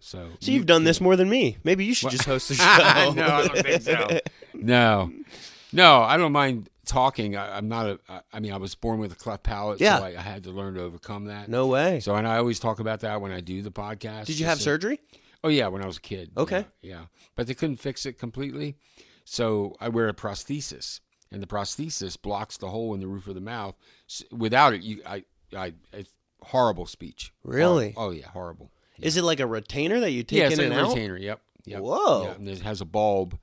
So you've done this more than me. Maybe you should just host the show. No, I don't think so. No, I don't mind talking. I'm not I mean, I was born with a cleft palate, so I had to learn to overcome that. No way. So, and I always talk about that when I do the podcast. Did you have surgery? Oh, yeah, when I was a kid. Okay. Yeah. But they couldn't fix it completely. So I wear a prosthesis, and the prosthesis blocks the hole in the roof of the mouth. Without it, it's horrible speech. Really? Oh, yeah, horrible. Yeah. Is it like a retainer that you take in and out? Yeah, it's like a retainer, yep. Whoa. Yeah, and it has a bulb.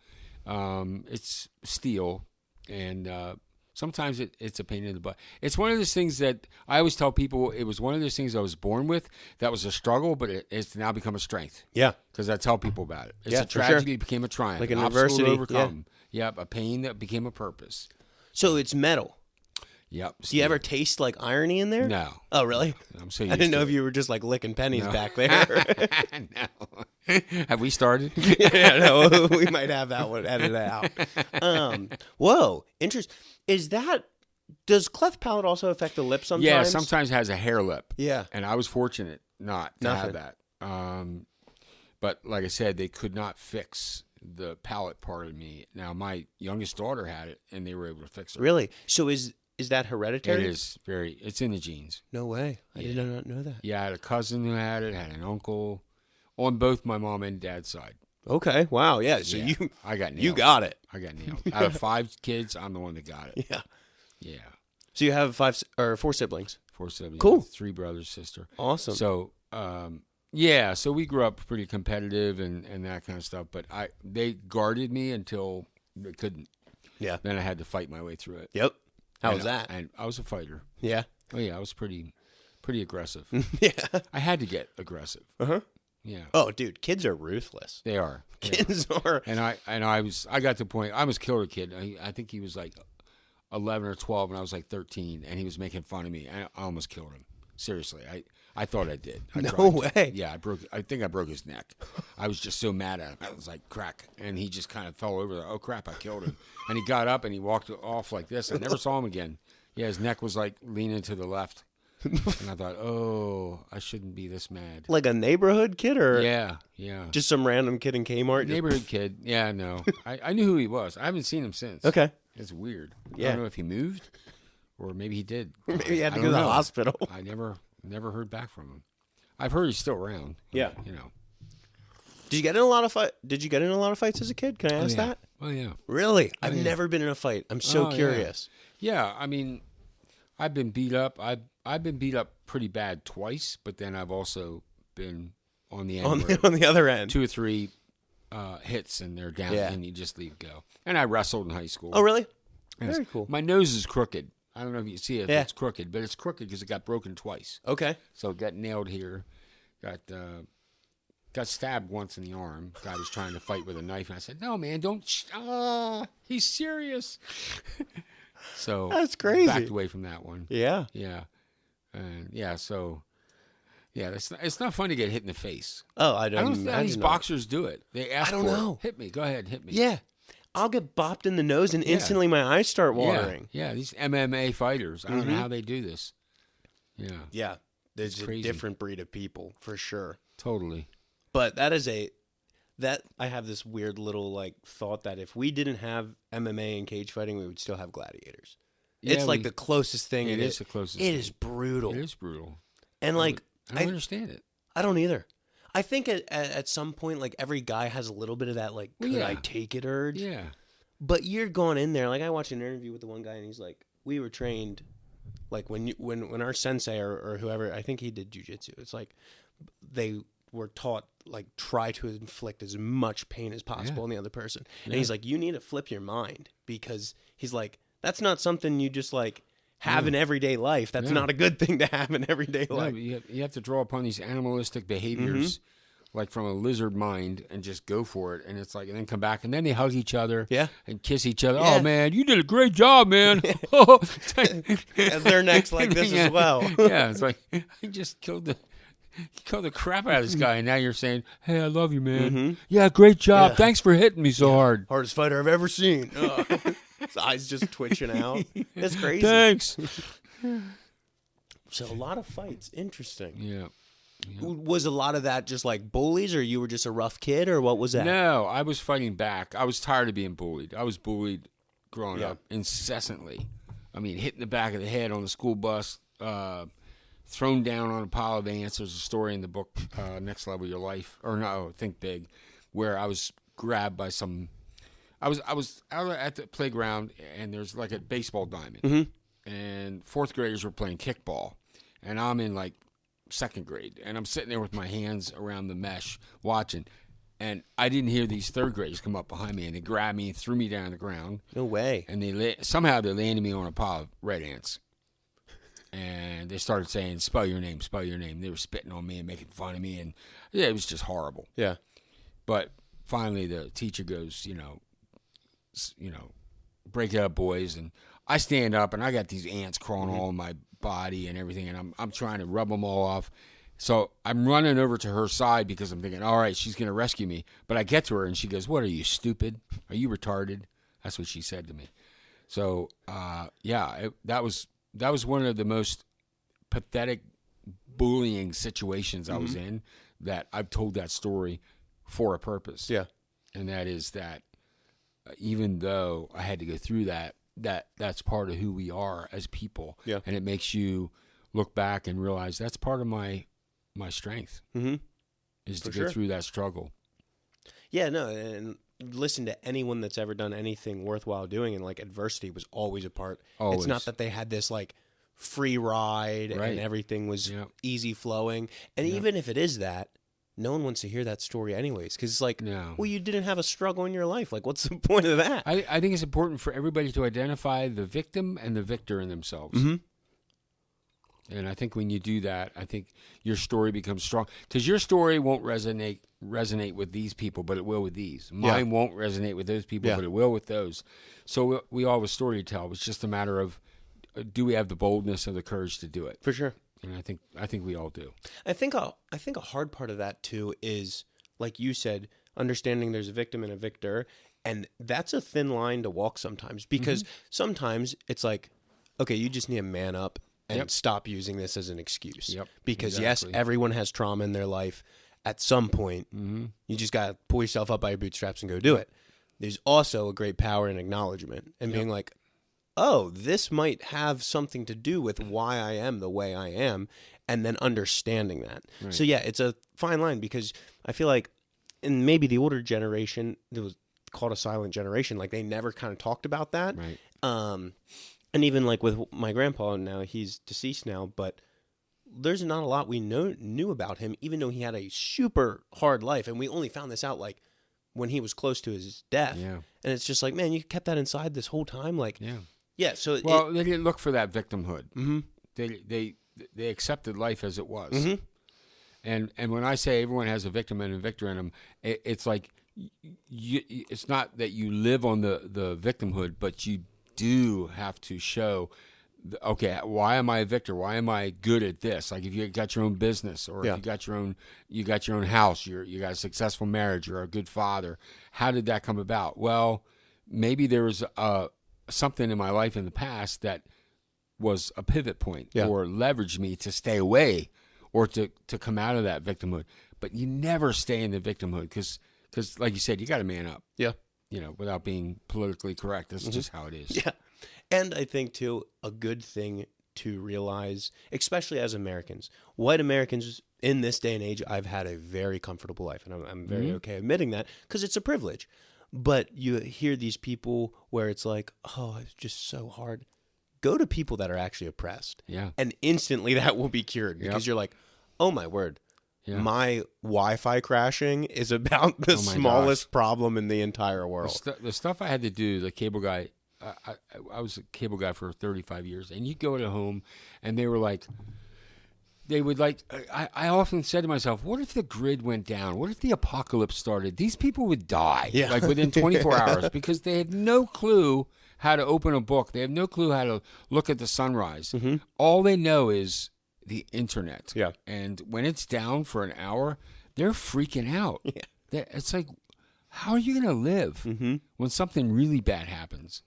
It's steel, and sometimes it's a pain in the butt. It's one of those things that I always tell people, it was one of those things I was born with that was a struggle, but it's now become a strength. Yeah. Because I tell people about it. It's Yeah, a tragedy, it became a triumph. Like an obstacle adversity. to overcome. Yep, a pain that became a purpose. So it's metal. Yep. Do you ever taste like irony in there? No. Oh, really? I'm so I used didn't know to if it. you were just like licking pennies back there. No. Have we started? Yeah, no, we might have that one edited out. Whoa, interesting. Does cleft palate also affect the lip sometimes? Yeah, sometimes it has a hair lip. Yeah. And I was fortunate not to have that. But like I said, they could not fix the palate part of me. Now, my youngest daughter had it, and they were able to fix it. Really? So is that hereditary? It is it's in the genes. No way. I did not know that. Yeah, I had a cousin who had it, had an uncle, on both my mom and dad's side. Okay. Wow. Yeah. So I got nailed. You got it. I got nailed. Out of 5 kids, I'm the one that got it. Yeah. Yeah. So you have 4 siblings. 4 siblings. Cool. 3 brothers, sister. Awesome. So, yeah. So we grew up pretty competitive and that kind of stuff. But they guarded me until they couldn't. Yeah. Then I had to fight my way through it. Yep. How was that? And I was a fighter. Yeah. Oh yeah, I was pretty aggressive. Yeah. I had to get aggressive. Uh-huh. Yeah. Oh, dude, kids are ruthless. They are. Kids are. And I got to the point, I was killer kid. I think he was like 11 or 12 and I was like 13 and he was making fun of me. I almost killed him. Seriously. I thought I did. No way. Yeah, I think I broke his neck. I was just so mad at him. I was like, crack. And he just kind of fell over. Oh, crap, I killed him. And he got up and he walked off like this. I never saw him again. Yeah, his neck was like leaning to the left. And I thought, oh, I shouldn't be this mad. Like a neighborhood kid or? Yeah. Just some random kid in Kmart? Neighborhood kid. Yeah, no. I knew who he was. I haven't seen him since. Okay. It's weird. Yeah. I don't know if he moved or maybe he did. Maybe he had to go to the hospital. I never heard back from him. I've heard he's still around. Yeah. You know. Did you get in a lot of fights as a kid? Can I ask that? Oh, yeah. Really? I've never been in a fight. I'm so curious. Yeah, I mean, I've been beat up. I've been beat up pretty bad twice, but then I've also been on the end on the other end. 2 or 3 hits and they're down and you just leave go. And I wrestled in high school. Oh, really? Yes. Very cool. My nose is crooked. I don't know if you see it. It's crooked, but it's crooked because it got broken twice. Okay. So it got nailed here. Got stabbed once in the arm. Guy was trying to fight with a knife, and I said, "No, man, don't. He's serious." So that's crazy. Backed away from that one. Yeah. Yeah. And it's not fun to get hit in the face. Oh, I don't know how these boxers do it. They ask I don't know. Hit me. Go ahead, hit me. Yeah. I'll get bopped in the nose and instantly my eyes start watering. Yeah, these MMA fighters. I don't know how they do this. Yeah. Yeah. There's a different breed of people, for sure. Totally. But I have this weird little like thought that if we didn't have MMA and cage fighting, we would still have gladiators. Yeah, it's like the closest thing. It is the closest It thing. is brutal. It is brutal. And like I don't understand it. I don't either. I think at some point, like every guy has a little bit of that, like, could I take it urge? Yeah. But you're going in there. Like I watched an interview with the one guy, and he's like, "We were trained, like when our sensei or whoever, I think he did jujitsu. It's like they were taught like try to inflict as much pain as possible on the other person. And he's like, you need to flip your mind because he's like, that's not something you just like have in everyday life. That's not a good thing to have in everyday life. You have to draw upon these animalistic behaviors, like from a lizard mind, and just go for it. And it's like, and then come back, and then they hug each other, and kiss each other. Yeah. Oh man, you did a great job, man. As their necks like this as well. Yeah, it's like I just killed the crap out of this guy, and now you're saying, "Hey, I love you, man. Yeah, great job. Yeah. Thanks for hitting me so hard. Hardest fighter I've ever seen." His eyes just twitching out. That's crazy. Thanks. So a lot of fights. Interesting. Yeah. Was a lot of that just like bullies, or you were just a rough kid, or what was that? No, I was fighting back. I was tired of being bullied. I was bullied growing Yeah. up incessantly. I mean, hitting the back of the head on the school bus, thrown down on a pile of ants. There's a story in the book, Next Level Your Life, or no, Think Big, where I was grabbed by some. I was out at the playground, and there's like a baseball diamond, and fourth graders were playing kickball, and I'm in like second grade, and I'm sitting there with my hands around the mesh watching, and I didn't hear these third graders come up behind me, and they grabbed me and threw me down on the ground. No way. And somehow they landed me on a pile of red ants, and they started saying, spell your name. They were spitting on me and making fun of me, and yeah, it was just horrible. Yeah. But finally the teacher goes, break it up, boys. And I stand up, and I got these ants crawling all in my body and everything, and I'm trying to rub them all off. So I'm running over to her side because I'm thinking, all right, she's going to rescue me. But I get to her, and she goes, what, are you stupid? Are you retarded? That's what she said to me. So, that was one of the most pathetic bullying situations I was in, that I've told that story for a purpose. Yeah. And that is that even though I had to go through that's part of who we are as people. Yeah. And it makes you look back and realize that's part of my strength is to go through that struggle. Yeah, no, and listen to anyone that's ever done anything worthwhile doing, and like adversity was always a part. Always. It's not that they had this like free ride and everything was easy flowing. And even if it is that, no one wants to hear that story anyways, because it's like, well, you didn't have a struggle in your life. Like, what's the point of that? I think it's important for everybody to identify the victim and the victor in themselves. And I think when you do that, I think your story becomes strong. Because your story won't resonate with these people, but it will with these. Mine won't resonate with those people, but it will with those. So we all have a story to tell. It's just a matter of, do we have the boldness and the courage to do it? For sure. And I think we all do. I think a hard part of that too is, like you said, understanding there's a victim and a victor, and that's a thin line to walk sometimes, because sometimes it's like, okay, you just need to man up and stop using this as an excuse. Because yes, everyone has trauma in their life at some point. You just got to pull yourself up by your bootstraps and go do it. There's also a great power in acknowledgement and being like, oh, this might have something to do with why I am the way I am, and then understanding that. Right. So yeah, it's a fine line, because I feel like in maybe the older generation, it was called a silent generation, like they never kind of talked about that. Right. And even like with my grandpa, now he's deceased now, but there's not a lot we knew about him, even though he had a super hard life, and we only found this out like when he was close to his death. Yeah. And it's just like, man, you kept that inside this whole time, like. Yeah, so they didn't look for that victimhood. They accepted life as it was. And when I say everyone has a victim and a victor in them, it's like it's not that you live on the victimhood, but you do have to show, okay, why am I a victor? Why am I good at this? Like if you got your own business, or if you got your own house, you got a successful marriage, you're a good father. How did that come about? Well, maybe there was something in my life in the past that was a pivot point or leveraged me to stay away or to come out of that victimhood. But you never stay in the victimhood because like you said, you got to man up. Yeah. Without being politically correct. That's just how it is. Yeah. And I think, too, a good thing to realize, especially as Americans, white Americans in this day and age, I've had a very comfortable life, and I'm very okay admitting that, because it's a privilege. But you hear these people where it's like, oh, it's just so hard. Go to people that are actually oppressed. Yeah. And instantly that will be cured, because you're like, oh, my word. Yeah. My Wi-Fi crashing is about the smallest problem in the entire world. The stuff I had to do, the cable guy, I was a cable guy for 35 years, and you go to home, and they would I often said to myself, what if the grid went down? What if the apocalypse started? These people would die like within 24 hours, because they had no clue how to open a book. They have no clue how to look at the sunrise. All they know is the internet. Yeah. And when it's down for an hour, they're freaking out. Yeah. It's like, how are you going to live when something really bad happens?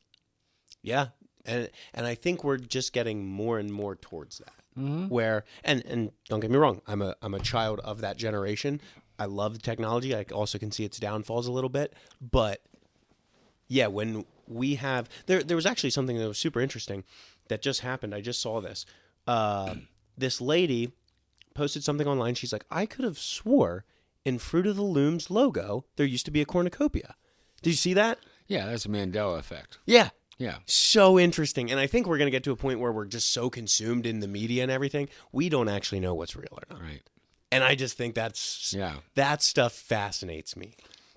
Yeah. And I think we're just getting more and more towards that. where and don't get me wrong, I'm a child of that generation. I love the technology. I also can see its downfalls a little bit, but yeah, when we have there was actually something that was super interesting that just happened. I just saw this. This lady posted something online. She's like, I could have swore in Fruit of the Loom's logo there used to be a cornucopia. Did you see that? Yeah, that's a Mandela effect. Yeah. Yeah. So interesting. And I think we're going to get to a point where we're just so consumed in the media and everything, we don't actually know what's real or not. Right. And I just think that stuff fascinates me.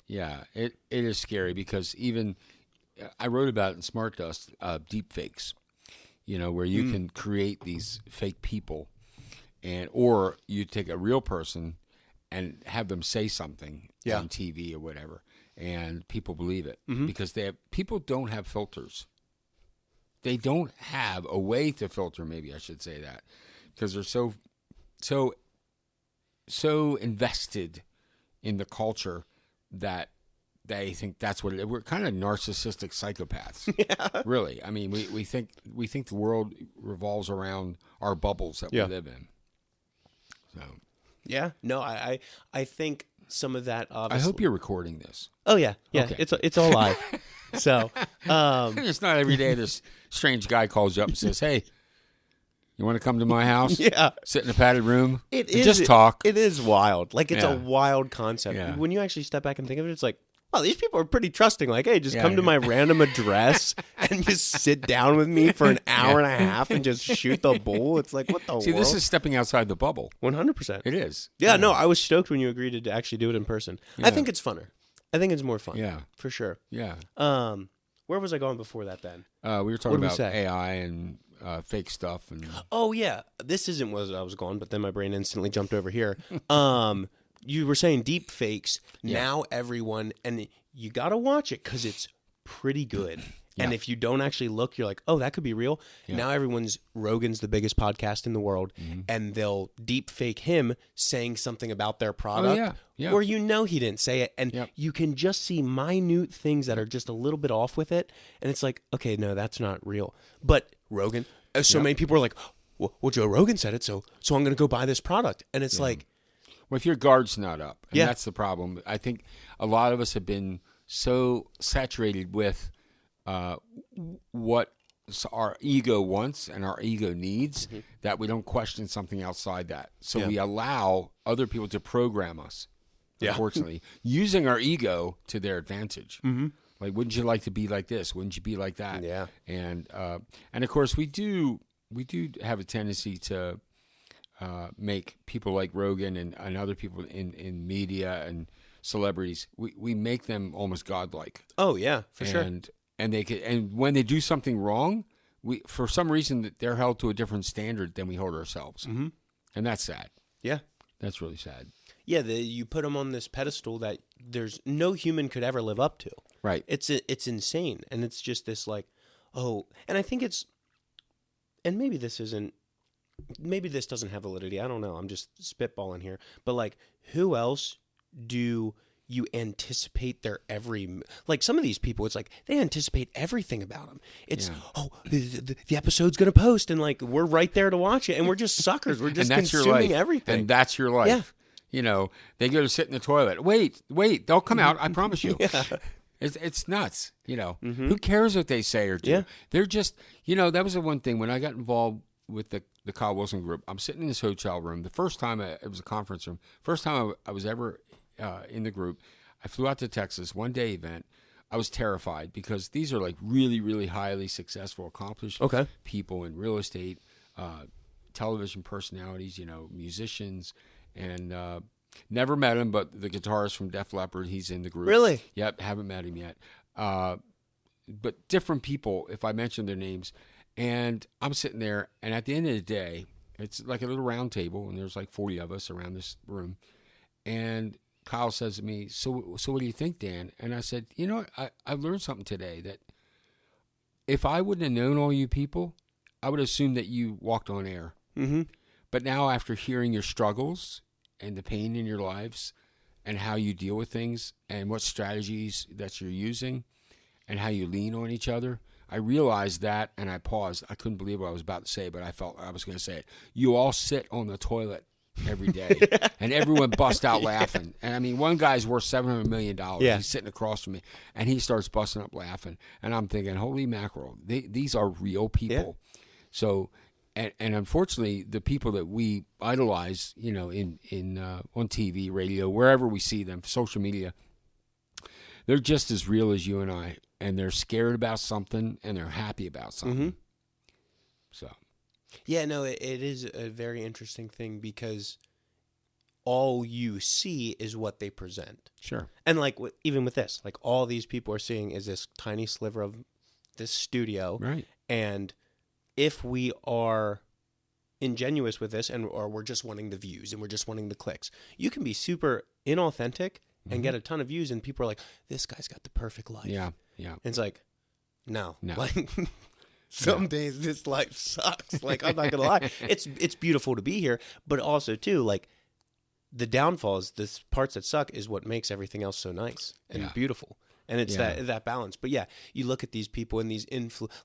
Yeah, it is scary because even I wrote about it in Smart Dust, deep fakes, where you can create these fake people or you take a real person and have them say something on TV or whatever. And people believe it because people don't have filters. They don't have a way to filter. Maybe I should say that because they're so invested in the culture that they think that's what we're kind of narcissistic psychopaths. Yeah. Really. I mean, we think the world revolves around our bubbles that we live in. So. Yeah. No, I think some of that obviously. I hope you're recording this. Oh yeah. Okay. It's all live. So it's not every day this strange guy calls you up and says, "Hey, you want to come to my house? Yeah, sit in a padded room. Just talk." It is wild. Like it's a wild concept. Yeah. When you actually step back and think of it, it's like, oh, these people are pretty trusting. Like, hey, just come to my random address and just sit down with me for an hour and a half and just shoot the bull. It's like, what the See, world? this is stepping outside the bubble. 100%. It is. Yeah, no, I was stoked when you agreed to actually do it in person. Yeah. I think it's funner. I think it's more fun. Yeah. For sure. Yeah. Where was I going before that then? We were talking about AI and fake stuff. And oh, yeah. This isn't where I was going, but then my brain instantly jumped over here. You were saying deep fakes. Yeah. Now everyone, and you got to watch it because it's pretty good. Yeah. And if you don't actually look, you're like, oh, that could be real. Yeah. Now Rogan's the biggest podcast in the world, and they'll deep fake him saying something about their product, or he didn't say it. And you can just see minute things that are just a little bit off with it. And it's like, okay, no, that's not real. But Rogan, so many people are like, well, Joe Rogan said it, so I'm going to go buy this product. And it's like, well, if your guard's not up, and that's the problem. I think a lot of us have been so saturated with what our ego wants and our ego needs that we don't question something outside that. So we allow other people to program us, unfortunately, using our ego to their advantage. Like, wouldn't you like to be like this? Wouldn't you be like that? Yeah. And of course, we do have a tendency to make people like Rogan and other people in media and celebrities, we make them almost godlike. Oh yeah, for sure. And when they do something wrong, for some reason they're held to a different standard than we hold ourselves, and that's sad. Yeah, that's really sad. Yeah, you put them on this pedestal that there's no human could ever live up to. Right. It's insane, and it's just this like, oh, and I think and maybe this doesn't have validity. I don't know. I'm just spitballing here, but like, who else do you anticipate their every, like some of these people, it's like they anticipate everything about them. It's, the episode's going to post and like, we're right there to watch it and we're just suckers. We're just consuming everything. And that's your life. Yeah. You know, they go to sit in the toilet. Wait, they'll come out. I promise you. It's nuts. You know, who cares what they say or do? Yeah. They're just, that was the one thing when I got involved with the Kyle Wilson group. I'm sitting in this hotel room. The first time, it was a conference room. First time I was ever in the group. I flew out to Texas, one-day event. I was terrified because these are like really, really highly successful, accomplished people in real estate, television personalities, musicians, and never met him, but the guitarist from Def Leppard, he's in the group. Really? Yep, haven't met him yet. But different people, if I mention their names, and I'm sitting there, and at the end of the day, it's like a little round table, and there's like 40 of us around this room, and Kyle says to me, so what do you think, Dan? And I said, I learned something today that if I wouldn't have known all you people, I would assume that you walked on air. Mm-hmm. But now after hearing your struggles and the pain in your lives and how you deal with things and what strategies that you're using and how you lean on each other, I realized that, and I paused. I couldn't believe what I was about to say, but I felt I was going to say it. You all sit on the toilet every day, and everyone bust out laughing. And I mean, one guy's worth $700 million. Yeah. He's sitting across from me, and he starts busting up laughing. And I'm thinking, holy mackerel, these are real people. Yeah. So, and unfortunately, the people that we idolize, you know, in on TV, radio, wherever we see them, social media, they're just as real as you and I, and they're scared about something, and they're happy about something. So. Yeah, no, it is a very interesting thing because all you see is what they present. Sure. And like even with this, like all these people are seeing is this tiny sliver of this studio. Right. And if we are ingenuous with this or we're just wanting the views and we're just wanting the clicks, you can be super inauthentic and get a ton of views and people are like, this guy's got the perfect life. Yeah, yeah. And it's like, no. No. Like some days this life sucks. Like, I'm not gonna lie. It's beautiful to be here, but also too, like the downfalls, the parts that suck is what makes everything else so nice and beautiful. And it's that balance. But yeah, you look at these people and these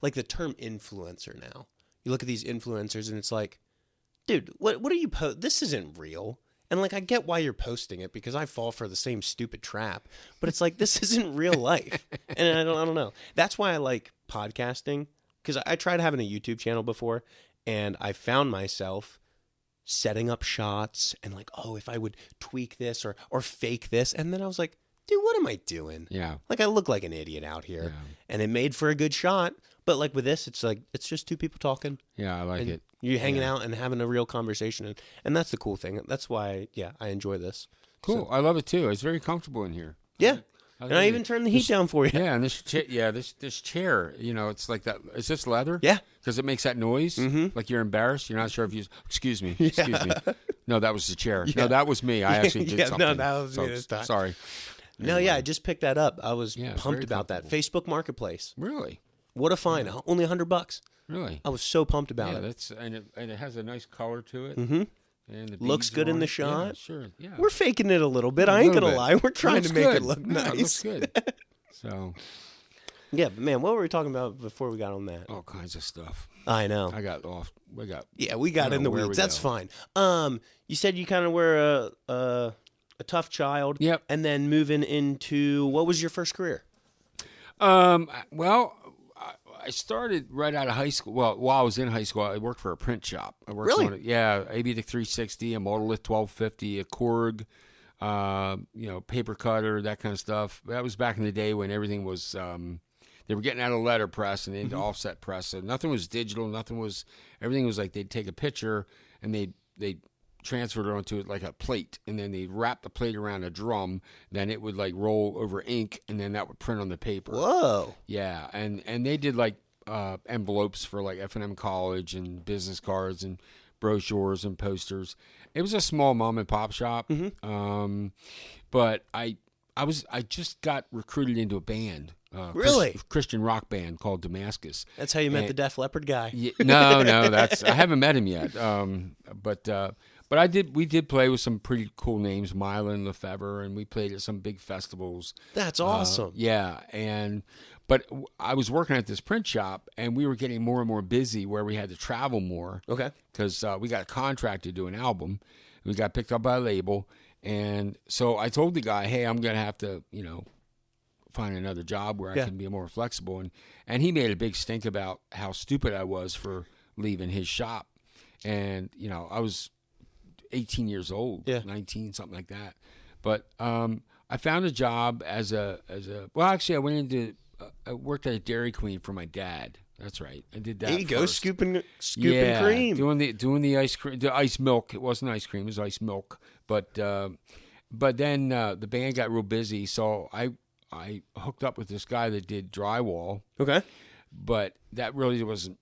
like the term influencer now. You look at these influencers and it's like, dude, what are you this isn't real. And like I get why you're posting it because I fall for the same stupid trap. But it's like this isn't real life. And I don't know. That's why I like podcasting. Because I tried having a YouTube channel before, and I found myself setting up shots and like, oh, if I would tweak this or fake this. And then I was like, dude, what am I doing? Yeah. Like, I look like an idiot out here. Yeah. And it made for a good shot. But like with this, it's like, it's just two people talking. Yeah, I like it. You're hanging out and having a real conversation. And that's the cool thing. That's why, I enjoy this. Cool. So, I love it too. It's very comfortable in here. Yeah. And I even turned the heat down for you. Yeah, and this chair, you know, it's like that. Is this leather? Yeah. Because it makes that noise, like you're embarrassed. You're not sure if you. Excuse me. Excuse me. No, that was the chair. Yeah. No, that was me. I actually did something. No, that was me this time. Sorry. No, I just picked that up. I was pumped about that. Facebook Marketplace. Really? What a find! Yeah. Only $100. Really? I was so pumped about it. That's and it has a nice color to it. Mm-hmm. And the looks good in the shot. Yeah, sure. Yeah. We're faking it a little bit. I ain't gonna lie. We're trying to make it look nice. It looks good. So. Yeah, but man, what were we talking about before we got on that? All kinds of stuff. I know. I got off. We got in the weeds. That's fine. You said you kind of were a tough child. Yep. And then moving into what was your first career? Well, I started right out of high school. Well, while I was in high school, I worked for a print shop. I worked really? On ABDIC 360, a Monolith 1250, a Korg, paper cutter, that kind of stuff. That was back in the day when everything was they were getting out of letterpress and into offset press. So nothing was digital. Everything was like they'd take a picture and they'd transfer it onto it like a plate, and then they'd wrap the plate around a drum. Then it would like roll over ink, and then that would print on the paper. Whoa! Yeah, and they did like envelopes for like F&M College and business cards and brochures and posters. It was a small mom and pop shop, but I just got recruited into a band. Really? Christian rock band called Damascus. That's how you met the Def Leppard guy. No, I haven't met him yet. But we did play with some pretty cool names, Mylan, Lefebvre, and we played at some big festivals. That's awesome. But I was working at this print shop, and we were getting more and more busy where we had to travel more. Okay. Because we got a contract to do an album. We got picked up by a label. And so I told the guy, hey, I'm going to have to, find another job where I can be more flexible. And he made a big stink about how stupid I was for leaving his shop. And, I was 18 years old, 19, something like that. But I found a job I worked at a Dairy Queen for my dad. That's right. I did that. There you go, scooping cream. Doing the ice cream, the ice milk. It wasn't ice cream, it was ice milk. But then the band got real busy, so I hooked up with this guy that did drywall. Okay. But that really wasn't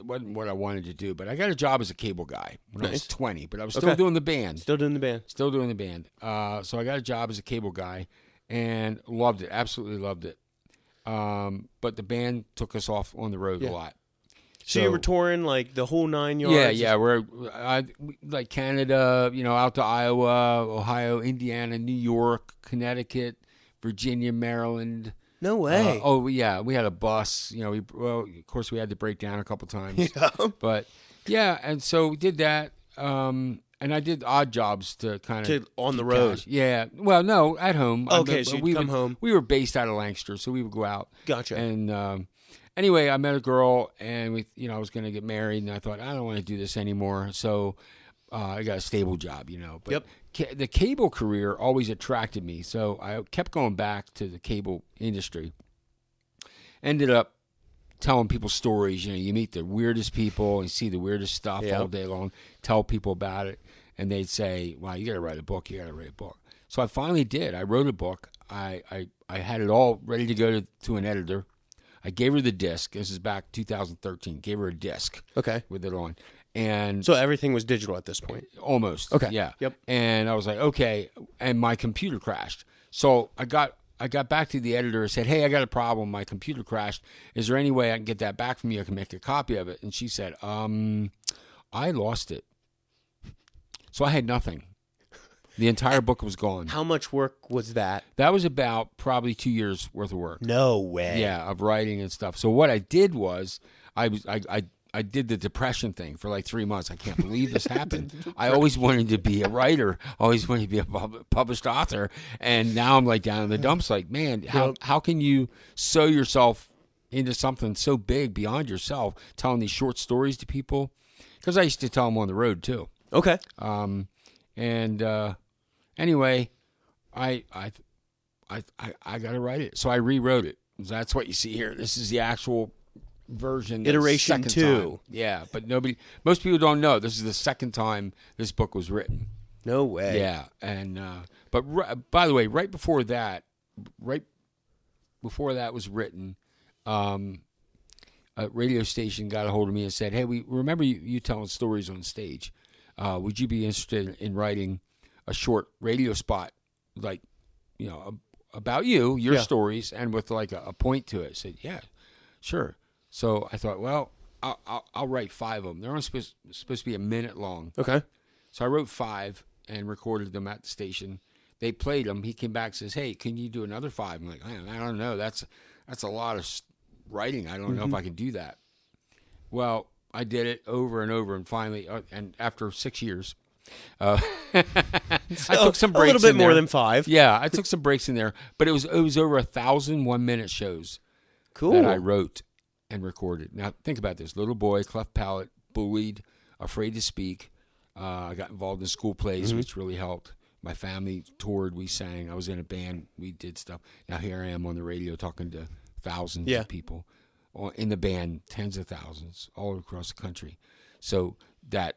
what I wanted to do. But I got a job as a cable guy when I was 20. But I was still doing the band. Still doing the band. So I got a job as a cable guy and loved it. Absolutely loved it. But the band took us off on the road a lot. So you were touring like the whole 9 yards? Yeah. We're like Canada, out to Iowa, Ohio, Indiana, New York, Connecticut, Virginia, Maryland, No way. Oh yeah, we had a bus. You know, of course we had to break down a couple times. Yeah. But yeah, and so we did that. And I did odd jobs to kind of On the road. cash. Yeah. Well, no, at home. Okay, so you'd come home. We were based out of Lancaster, so we would go out. Gotcha. And anyway, I met a girl, and I was going to get married, and I thought I don't want to do this anymore. So I got a stable job, But the cable career always attracted me, so I kept going back to the cable industry. Ended up telling people stories. You meet the weirdest people and see the weirdest stuff all day long. Tell people about it, and they'd say, "Wow, you got to write a book. You got to write a book." So I finally did. I wrote a book. I had it all ready to go to an editor. I gave her the disc. This is back 2013. Gave her a disc. Okay. With it on. And so everything was digital at this point? Almost. Okay. Yeah. Yep. And I was like, okay. And my computer crashed. So I got back to the editor and said, hey, I got a problem. My computer crashed. Is there any way I can get that back from you? I can make a copy of it. And she said, I lost it. So I had nothing. The entire book was gone. How much work was that? That was about probably 2 years worth of work. No way. Yeah, of writing and stuff. So what I did was I did the depression thing for like 3 months. I can't believe this happened. I always wanted to be a writer. Always wanted to be a published author. And now I'm like down in the dumps. Like, man, how can you sew yourself into something so big beyond yourself, telling these short stories to people? Because I used to tell them on the road too. Okay. Anyway, I got to write it. So I rewrote it. That's what you see here. This is the actual version. Iteration 2. Yeah, but most people don't know. This is the second time this book was written. No way. Yeah, and but by the way, right before that was written, a radio station got a hold of me and said, "Hey, we remember you telling stories on stage. Would you be interested in writing a short radio spot, like, about your stories, and with like a point to it?" I said, "Yeah, sure." So I thought, well, I'll write 5 of them. They're only supposed to be a minute long. Okay. So I wrote 5 and recorded them at the station. They played them. He came back and says, "Hey, can you do another 5?" I'm like, I don't know. That's a lot of writing. I don't know if I can do that. Well, I did it over and over, and finally, and after 6 years, I took some breaks. A little bit in more there. than 5. Yeah, I took some breaks in there, but it was over 1,000 1-minute shows. Cool. That I wrote and recorded. Now think about this: little boy, cleft palate, bullied, afraid to speak. I got involved in school plays, which really helped. My family toured. We sang. I was in a band. We did stuff. Now here I am on the radio talking to thousands of people. In the band, tens of thousands all across the country. So that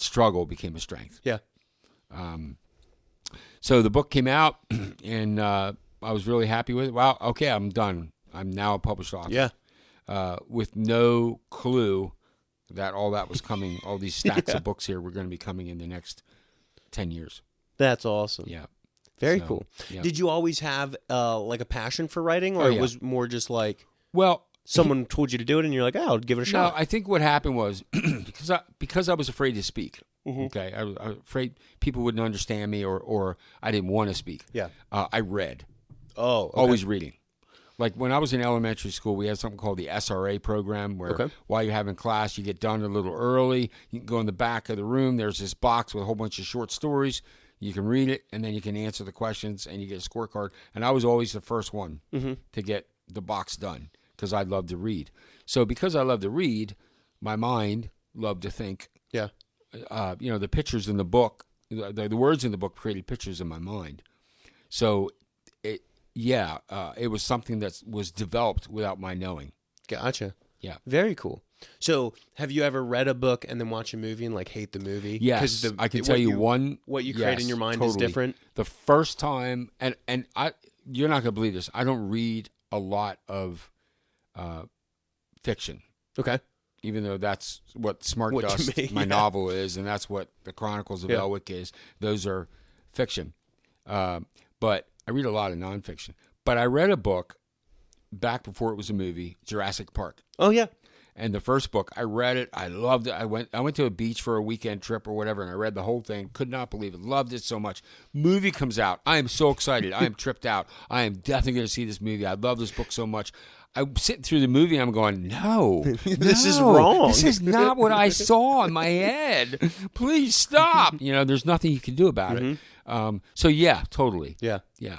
struggle became a strength. Yeah. So the book came out, and I was really happy with it. Wow, okay, I'm done. I'm now a published author. Yeah. With no clue that all that was coming, all these stacks of books here were going to be coming in the next 10 years. That's awesome. Yeah. Very cool. Yeah. Did you always have like a passion for writing, or it was more just like someone told you to do it and you're like, I'll give it a shot? No, I think what happened was because I was afraid to speak. Okay, I was afraid people wouldn't understand me, or I didn't want to speak. Yeah. I read. Oh, okay. Always reading. Like when I was in elementary school, we had something called the SRA program, where while you're having class, you get done a little early. You can go in the back of the room. There's this box with a whole bunch of short stories. You can read it, and then you can answer the questions, and you get a scorecard. And I was always the first one to get the box done because I loved to read. So because I loved to read, my mind loved to think. Yeah. The pictures in the book, the words in the book created pictures in my mind. So it was something that was developed without my knowing. Gotcha. Yeah. Very cool. So, have you ever read a book and then watch a movie and like hate the movie? Yes. I can tell you what you create in your mind is different. The first time, and you're not going to believe this, I don't read a lot of fiction. Okay. Even though that's what Smart Dust, my novel, is, and that's what the Chronicles of Elwick is. Those are fiction. But I read a lot of nonfiction. But I read a book back before it was a movie, Jurassic Park. Oh, yeah. And the first book, I read it. I loved it. I went to a beach for a weekend trip or whatever, and I read the whole thing. Could not believe it. Loved it so much. Movie comes out. I am so excited. I am tripped out. I am definitely going to see this movie. I love this book so much. I'm sitting through the movie, and I'm going, no. This is wrong. This is not what I saw in my head. Please stop. There's nothing you can do about it. So, yeah, totally. Yeah. Yeah.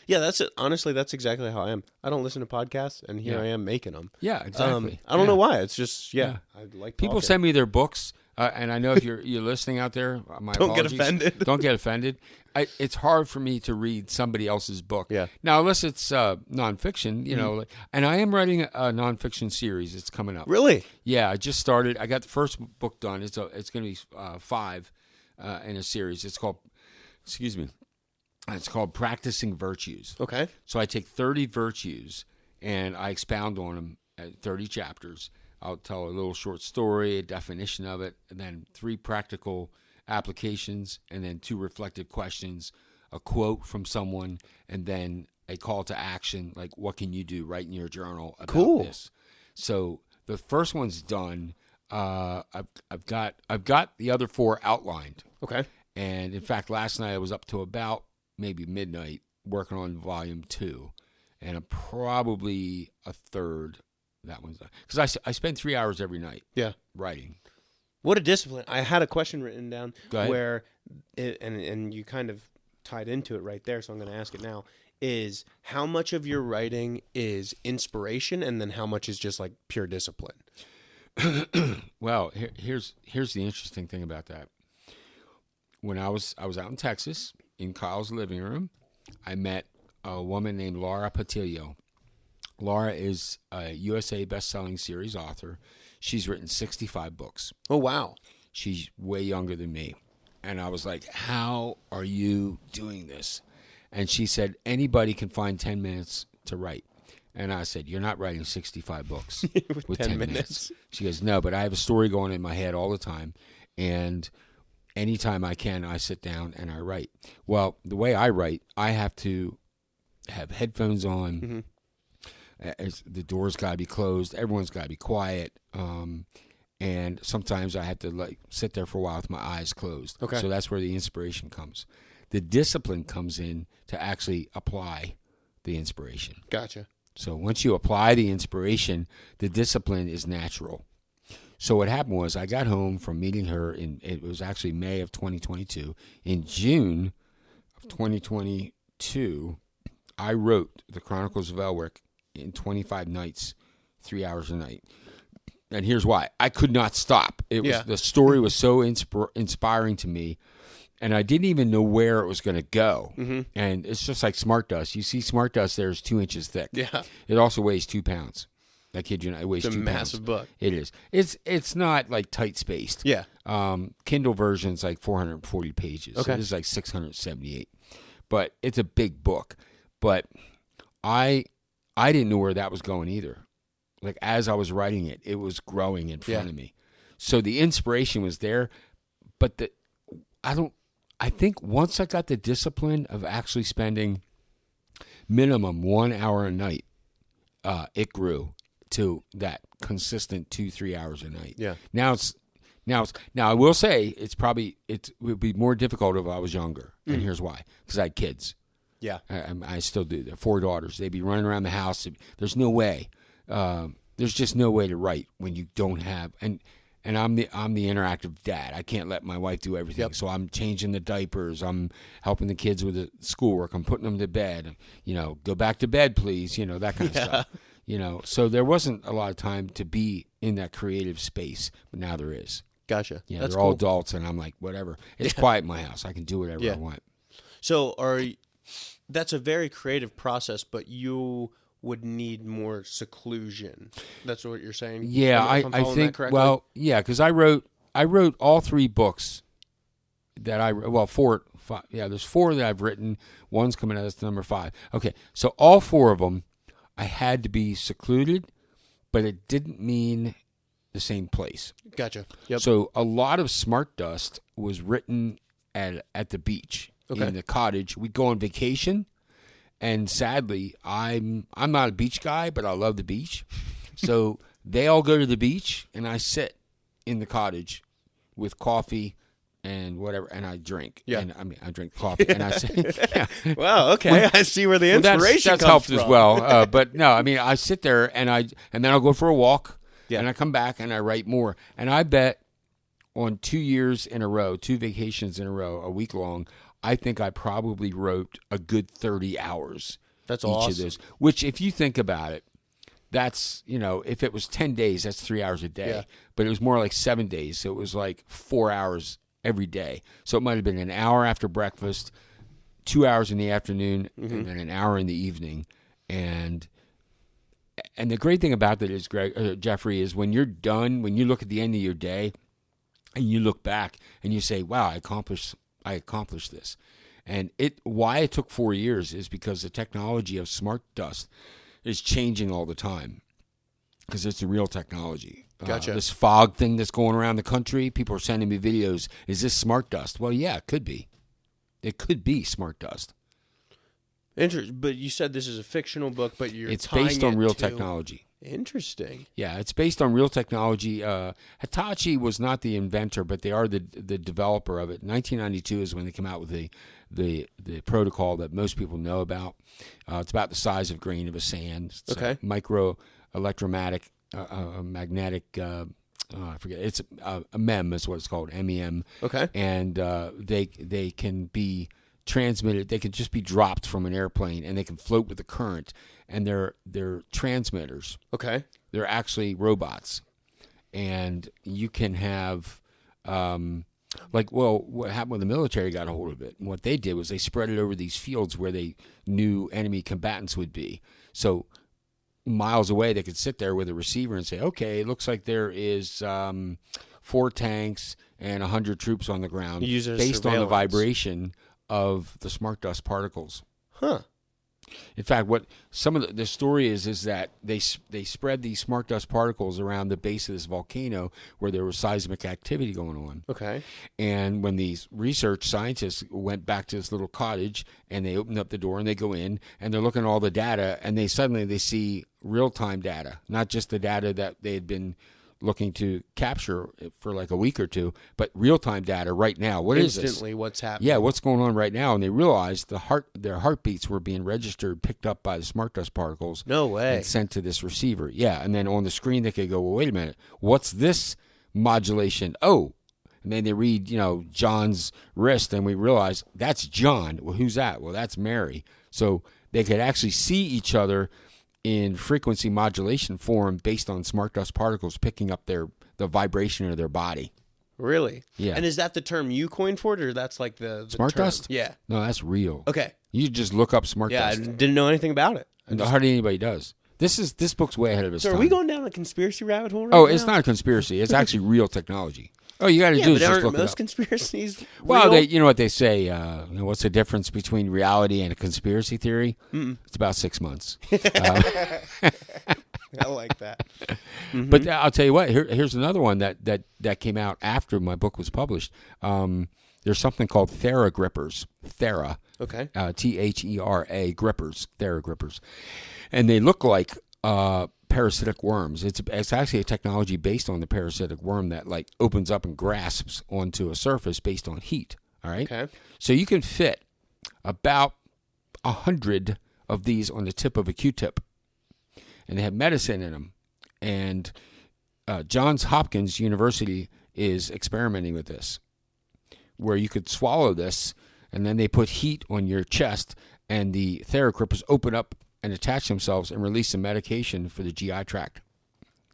Yeah, that's it. Honestly, that's exactly how I am. I don't listen to podcasts, and here I am making them. Yeah, exactly. I don't know why. It's just, I like people talking. send me their books, and I know if you're listening out there, my Don't get apologies. offended. Don't get offended. It's hard for me to read somebody else's book. Yeah. Now, unless it's nonfiction, and I am writing a nonfiction series. It's coming up. Really? Yeah, I just started. I got the first book done. It's going to be 5 in a series. It's called, It's called Practicing Virtues. Okay. So I take 30 virtues and I expound on them at 30 chapters. I'll tell a little short story, a definition of it, and then 3 practical applications, and then 2 reflective questions, a quote from someone, and then a call to action, like what can you do? Write in your journal about this. So the first one's done. I've got the other 4 outlined. Okay. And in fact, last night I was up to about maybe midnight working on volume 2, and I'm probably a third that one's done. Because I spend 3 hours every night writing. What a discipline. I had a question written down where and you kind of tied into it right there, so I'm going to ask it now, is how much of your writing is inspiration and then how much is just like pure discipline? Well, here's the interesting thing about that. When I was out in Texas, in Kyle's living room, I met a woman named Laura Patillo. Laura is a USA best-selling series author. She's written 65 books. Oh, wow. She's way younger than me. And I was like, how are you doing this? And she said, anybody can find 10 minutes to write. And I said, you're not writing 65 books with 10 minutes. She goes, no, but I have a story going in my head all the time. And anytime I can, I sit down and I write. Well, the way I write, I have to have headphones on. The door's got to be closed. Everyone's got to be quiet. And sometimes I have to sit there for a while with my eyes closed. Okay. So that's where the inspiration comes. The discipline comes in to actually apply the inspiration. Gotcha. So once you apply the inspiration, the discipline is natural. So what happened was I got home from meeting her it was actually May of 2022. In June of 2022, I wrote the Chronicles of Elwick in 25 nights, 3 hours a night. And here's why. I could not stop. The story was so inspiring to me, and I didn't even know where it was going to go. Mm-hmm. And it's just like Smart Dust. You see Smart Dust there is 2 inches thick. Yeah. It also weighs 2 pounds. I kid you not, it weighs 2 pounds. It's a massive book. It is. It's not like tight spaced. Yeah. Kindle version's like 440 pages. Okay. So this is like 678. But it's a big book. But I didn't know where that was going either. Like as I was writing it, it was growing in front of me. So the inspiration was there, but I think once I got the discipline of actually spending minimum 1 hour a night, it grew to that consistent 2-3 hours a night. Yeah. Now I will say it would be more difficult if I was younger. And here's why. Because I had kids. Yeah. I still do. They're 4 daughters. They'd be running around the house. There's no way. There's just no way to write when you don't have and I'm the interactive dad. I can't let my wife do everything. Yep. So I'm changing the diapers. I'm helping the kids with the schoolwork. I'm putting them to bed. Go back to bed, please. That kind of stuff. So there wasn't a lot of time to be in that creative space, but now there is. Gotcha. Yeah, that's they're all adults, and I'm like, whatever. It's quiet in my house. I can do whatever I want. So that's a very creative process, but you would need more seclusion. That's what you're saying? Yeah, I think, well, yeah, because I wrote all 3 books that I, well, 4, 5, yeah, there's 4 that I've written. One's coming out, that's number 5. Okay, so all 4 of them, I had to be secluded, but it didn't mean the same place. Gotcha. Yep. So a lot of Smart Dust was written at the beach, in the cottage. We'd go on vacation, and sadly, I'm not a beach guy, but I love the beach. So They all go to the beach, and I sit in the cottage with coffee and whatever, and I drink. Yeah. And I drink coffee, and I sit. Yeah. Wow. Okay. I see where the inspiration that's comes helped from. as well. But no, I mean, I sit there, and then I'll go for a walk, Yeah. and I come back, and I write more. And I bet on 2 years in a row, 2 vacations in a row, a week long, I think I probably wrote a good 30 hours. That's each awesome. of those. Which, if you think about it, that's, if it was 10 days, that's 3 hours a day. Yeah. But it was more like 7 days, so it was like 4 hours every day. So it might have been an hour after breakfast, 2 hours in the afternoon, and then an hour in the evening. And the great thing about that is, Jeffrey, is when you're done, when you look at the end of your day, and you look back and you say, "Wow, I accomplished this." And why it took 4 years is because the technology of smart dust is changing all the time, because it's a real technology. Gotcha. This fog thing that's going around the country, people are sending me videos. Is this smart dust? Well, yeah, it could be. It could be smart dust. Interesting. But you said this is a fictional book, but It's based on real technology. Interesting. Yeah, it's based on real technology. Hitachi was not the inventor, but they are the developer of it. 1992 is when they came out with the protocol that most people know about. It's about the size of a grain of a sand. It's Okay. a micro electromagnetic magnetic. I forget. It's a MEM is what it's called. MEM. Okay. And they can be transmitted. They can just be dropped from an airplane, and they can float with the current. And they're transmitters. Okay. They're actually robots, and you can have, what happened when the military got a hold of it? And what they did was they spread it over these fields where they knew enemy combatants would be. So miles away, they could sit there with a receiver and say, "Okay, it looks like there is 4 tanks and 100 troops on the ground," Use it as based on the surveillance. vibration of the smart dust particles. Huh. In fact, what some of the story is that they spread these smart dust particles around the base of this volcano where there was seismic activity going on. Okay. And when these research scientists went back to this little cottage and they opened up the door and they go in and they're looking at all the data, and they see real-time data, not just the data that they had been looking to capture for like a week or two, but real-time data right now. What is this? Instantly, what's happening? Yeah, what's going on right now? And they realized their heartbeats were being registered, picked up by the smart dust particles. No way. And sent to this receiver. Yeah, and then on the screen they could go, "Well, wait a minute, what's this modulation?" Oh, and then they read, John's wrist, and we realize that's John. Well, who's that? Well, that's Mary. So they could actually see each other in frequency modulation form based on smart dust particles picking up the vibration of their body. Really? Yeah. And is that the term you coined for it, or that's like the Smart term? dust? Yeah. No, that's real. Okay. You just look up smart Yeah, I dust. didn't know anything about it. Hardly anybody does. This book's way ahead of its So time. are we going down a conspiracy rabbit hole right now? Oh, it's not a conspiracy. It's actually real technology. Oh, you got to Yeah, do but is just aren't look it most up. conspiracies Well, real? you know what they say. What's the difference between reality and a conspiracy theory? It's about 6 months. I like that. But I'll tell you what. Here's another one that came out after my book was published. There's something called Thera grippers. Thera. Okay. Thera grippers. Thera grippers, and they look like parasitic worms. It's actually a technology based on the parasitic worm that like opens up and grasps onto a surface based on heat. All right. Okay. So you can fit about 100 of these on the tip of a Q-tip, and they have medicine in them. And Johns Hopkins University is experimenting with this, where you could swallow this, and then they put heat on your chest, and the Theracrypts open up and attach themselves and release some medication for the GI tract.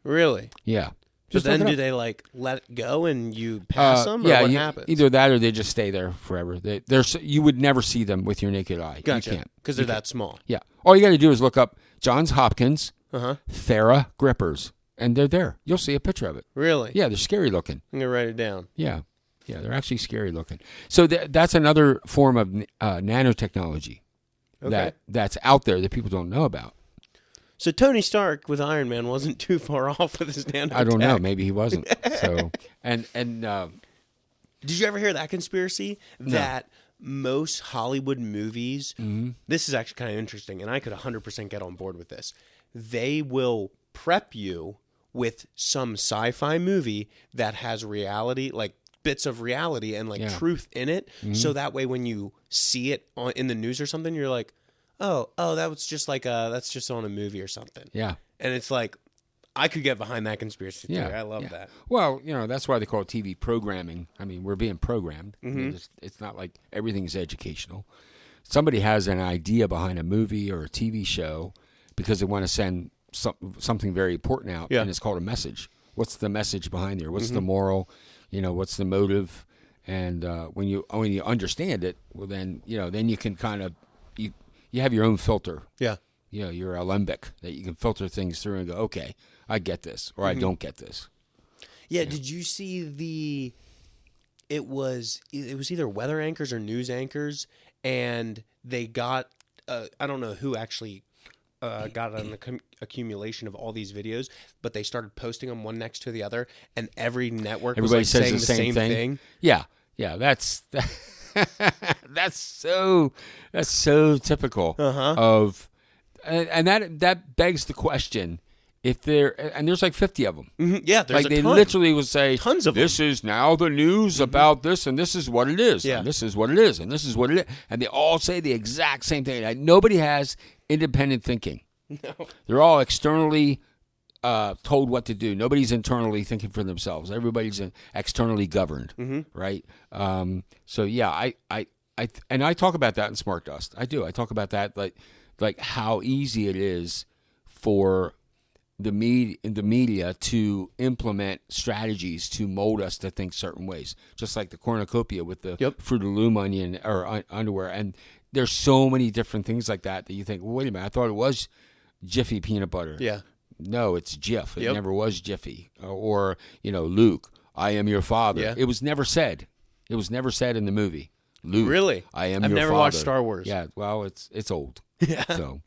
Really? Yeah. But Just look then it do up. they like let it go and you pass them? Or Yeah, what happens? either that or they just stay there forever. You would never see them with your naked eye. Gotcha. You can't. Because they're that small. Yeah. All you got to do is look up Johns Hopkins Uh-huh. Thera grippers, and they're there. You'll see a picture of it. Really? Yeah, they're scary looking. I'm going to write it down. Yeah, they're actually scary looking. So that's another form of nanotechnology that's out there that people don't know about. So Tony Stark with Iron Man wasn't too far off with his nanotech. I don't know. Maybe he wasn't. So and Did you ever hear that conspiracy that most Hollywood movies, this is actually kind of interesting, and I could 100% get on board with this, they will prep you with some sci-fi movie that has reality, like bits of reality and like truth in it. So that way when you see it in the news or something, you're like, oh, that was just like that's just on a movie or something. Yeah. And it's like, I could get behind that conspiracy theory. I love that. Well, that's why they call it TV programming. I mean, we're being programmed. I mean, it's not like everything's educational. Somebody has an idea behind a movie or a TV show because they want to send something very important out, and it's called a message. What's the message behind there? What's the moral? What's the motive? And when you understand it, well, then you can kind of you have your own filter. Yeah. Your alembic that you can filter things through and go, okay, I get this, or I don't get this. Yeah. Did you see it was either weather anchors or news anchors, and they got I don't know who actually got an accumulation of all these videos, but they started posting them one next to the other, and every network was like saying the same thing. Yeah, that's that's so typical of, and that begs the question. If there's like 50 of them. Yeah, there's like they literally would say, tons of this is now the news about this, and this is what it is, and this is what it is, and this is what it is. And they all say the exact same thing. Like, nobody has independent thinking. No. They're all externally told what to do. Nobody's internally thinking for themselves. Everybody's externally governed, right? So yeah, I talk about that in Smart Dust. I do. I talk about that like how easy it is for the media to implement strategies to mold us to think certain ways, just like the cornucopia with the Fruit of the Loom onion or underwear. And there's so many different things like that you think, well, wait a minute, I thought it was Jiffy peanut butter. Yeah. No, it's Jif. It never was Jiffy. Or, Luke, I am your father. Yeah. It was never said. It was never said in the movie. Luke, really? I am I've your father. I've never watched Star Wars. Yeah, well, it's old. Yeah. So,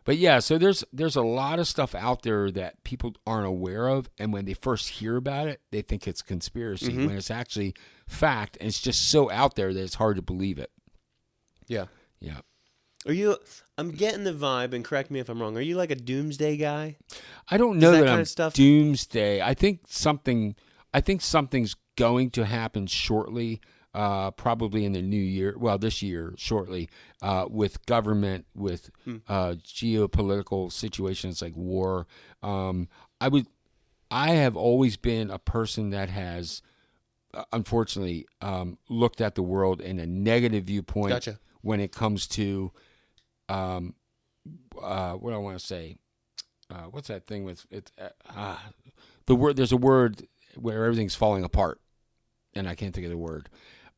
But yeah, so there's a lot of stuff out there that people aren't aware of, and when they first hear about it, they think it's conspiracy when it's actually fact, and it's just so out there that it's hard to believe it. Yeah. Yeah. I'm getting the vibe, and correct me if I'm wrong, are you like a doomsday guy? I don't know that I'm doomsday. I think something's going to happen shortly. Probably in the new year, this year, shortly, with government, with geopolitical situations like war. I have always been a person that has, unfortunately, looked at the world in a negative viewpoint when it comes to, what do I want to say? What's that thing with it? The word. There's a word where everything's falling apart, and I can't think of the word.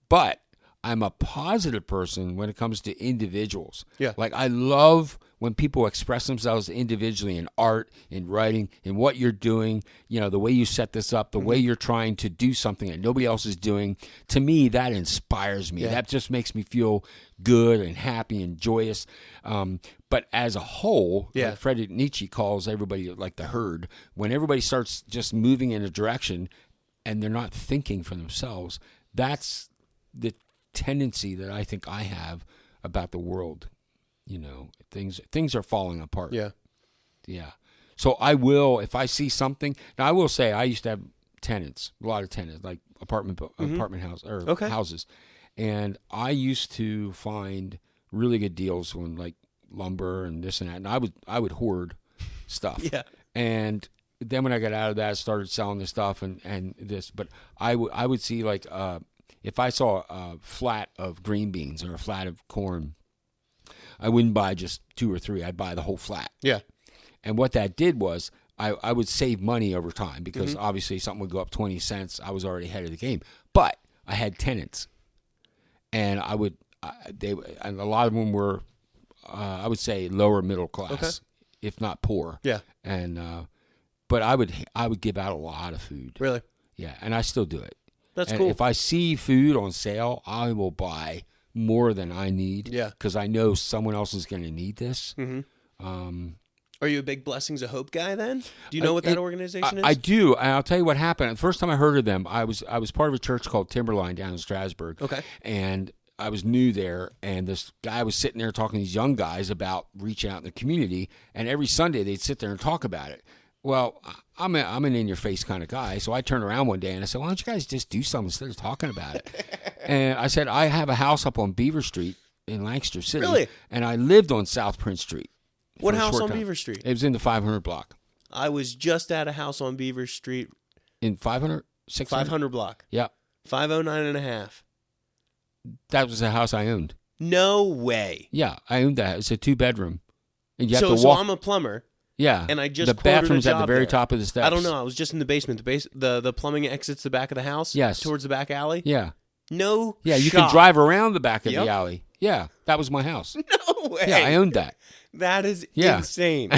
But I'm a positive person when it comes to individuals. Yeah. Like, I love when people express themselves individually in art, in writing, in what you're doing, the way you set this up, the way you're trying to do something that nobody else is doing. To me, that inspires me. Yeah. That just makes me feel good and happy and joyous. But as a whole, like Friedrich Nietzsche calls everybody like the herd. When everybody starts just moving in a direction and they're not thinking for themselves, that's the tendency that I think I have about the world. Things are falling apart. Yeah. Yeah. So I will, if I see something, now I will say I used to have tenants, a lot of tenants, like apartment house or houses. And I used to find really good deals on like lumber and this and that. And I would hoard stuff. Yeah. And then when I got out of that, I started selling the stuff and this, but I would see like, if I saw a flat of green beans or a flat of corn, I wouldn't buy just 2 or 3. I'd buy the whole flat. Yeah. And what that did was I would save money over time because obviously something would go up 20 cents. I was already ahead of the game. But I had tenants. And a lot of them were, I would say, lower middle class, if not poor. Yeah. And but I would give out a lot of food. Really? Yeah, and I still do it. That's cool. If I see food on sale, I will buy more than I need. Yeah. Because I know someone else is going to need this. Are you a big Blessings of Hope guy then? Do you know what that organization is? I do, and I'll tell you what happened. The first time I heard of them, I was part of a church called Timberline down in Strasbourg. Okay. And I was new there, and this guy was sitting there talking to these young guys about reaching out in the community, and every Sunday they'd sit there and talk about it. Well, I'm an in-your-face kind of guy, so I turned around one day and I said, why don't you guys just do something instead of talking about it? And I said, I have a house up on Beaver Street in Lancaster City. Really? And I lived on South Prince Street. What house on Beaver Street? It was in the 500 block. I was just at a house on Beaver Street. In 500? 600? 500 block. Yeah. 509.5. That was the house I owned. No way. Yeah, I owned that. It's a 2-bedroom. And you have to So walk. I'm a plumber. Yeah. And I just the quoted bathroom's a at the job very there. top of the steps. I don't know. I was just in the basement. The plumbing exits the back of the house. Yes. Towards the back alley. Yeah. No. Yeah, you shot. can drive around the back of Yep. the alley. Yeah, that was my house. No way. Yeah, I owned that. That is Yeah. insane.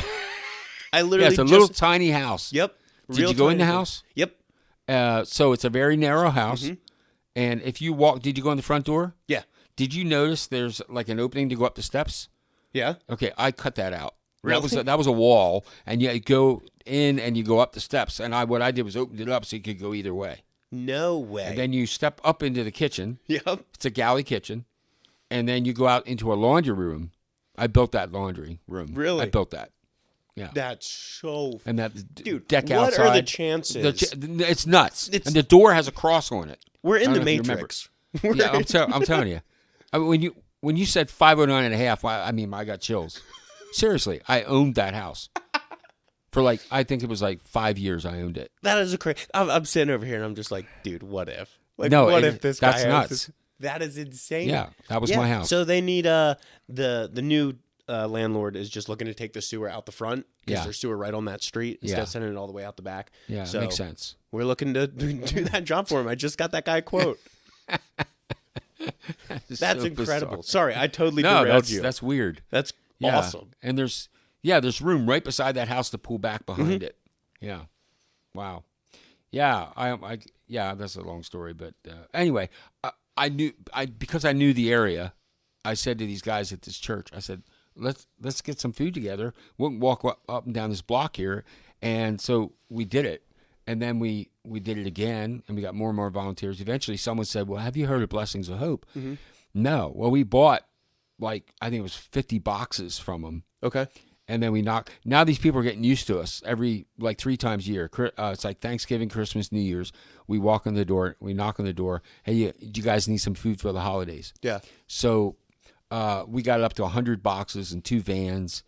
I literally Yeah, it's a just. little tiny house. Yep. Did Real you go in the tiny thing. house? Yep. So it's a very narrow house. Mhm. And if you walk, did you go in the front door? Yeah. Did you notice there's like an opening to go up the steps? Yeah. Okay, I cut that out. Really? That was a wall, and you go in and you go up the steps. And what I did was opened it up so you could go either way. No way. And then you step up into the kitchen. Yep. It's a galley kitchen. And then you go out into a laundry room. I built that laundry room. Really? I built that. Yeah. That's so. And that Dude, deck what outside. are the chances? It's nuts. It's- and the door has a cross on it. We're in I the don't know if you remember. Matrix. Yeah, I'm telling you. I mean, when you said 509.5, I mean, I got chills. Seriously, I owned that house for I think it was 5 years. I owned it. That is a crazy. I'm sitting over here and I'm just like, dude, what if? No, what if this guy that's has nuts. this? That is insane. Yeah, that was my house. So they need the new landlord is just looking to take the sewer out the front because Yeah. there's sewer right on that street instead Yeah. of sending it all the way out the back. Yeah, so it makes sense. We're looking to do that job for him. I just got that guy a quote. That's so incredible. bizarre. Sorry, I totally No, derailed you. that's weird. That's Yeah. awesome. And there's room right beside that house to pull back behind it. Yeah. Wow. Yeah, yeah, that's a long story, but anyway, because I knew the area, I said to these guys at this church, I said, let's get some food together. We'll walk up and down this block here. And so we did it. And then we did it again, and we got more and more volunteers. Eventually, someone said, well, have you heard of Blessings of Hope? Mm-hmm. No. Well, we bought, I think it was 50 boxes from them. Okay. And then now these people are getting used to us every, 3 times a year. It's like Thanksgiving, Christmas, New Year's. We walk on the door, we knock on the door. Hey, you guys need some food for the holidays? Yeah. So we got it up to 100 boxes and 2 vans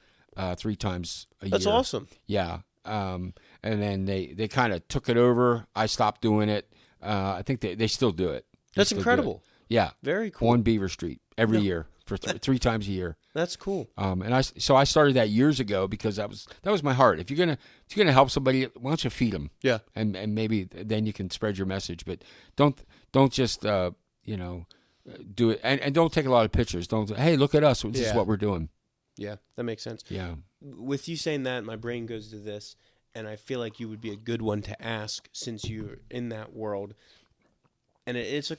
3 times a year. That's awesome. Yeah. And then they kind of took it over. I stopped doing it. I think they still do it. That's incredible. Yeah. Very cool. On Beaver Street every year for 3 times a year. That's cool. And I started that years ago because that was my heart. If you're gonna help somebody, why don't you feed them? Yeah. And maybe then you can spread your message. But don't just do it and don't take a lot of pictures. Hey, look at us. This is what we're doing. Yeah, that makes sense. Yeah. With you saying that, my brain goes to this, and I feel like you would be a good one to ask since you're in that world. And it's a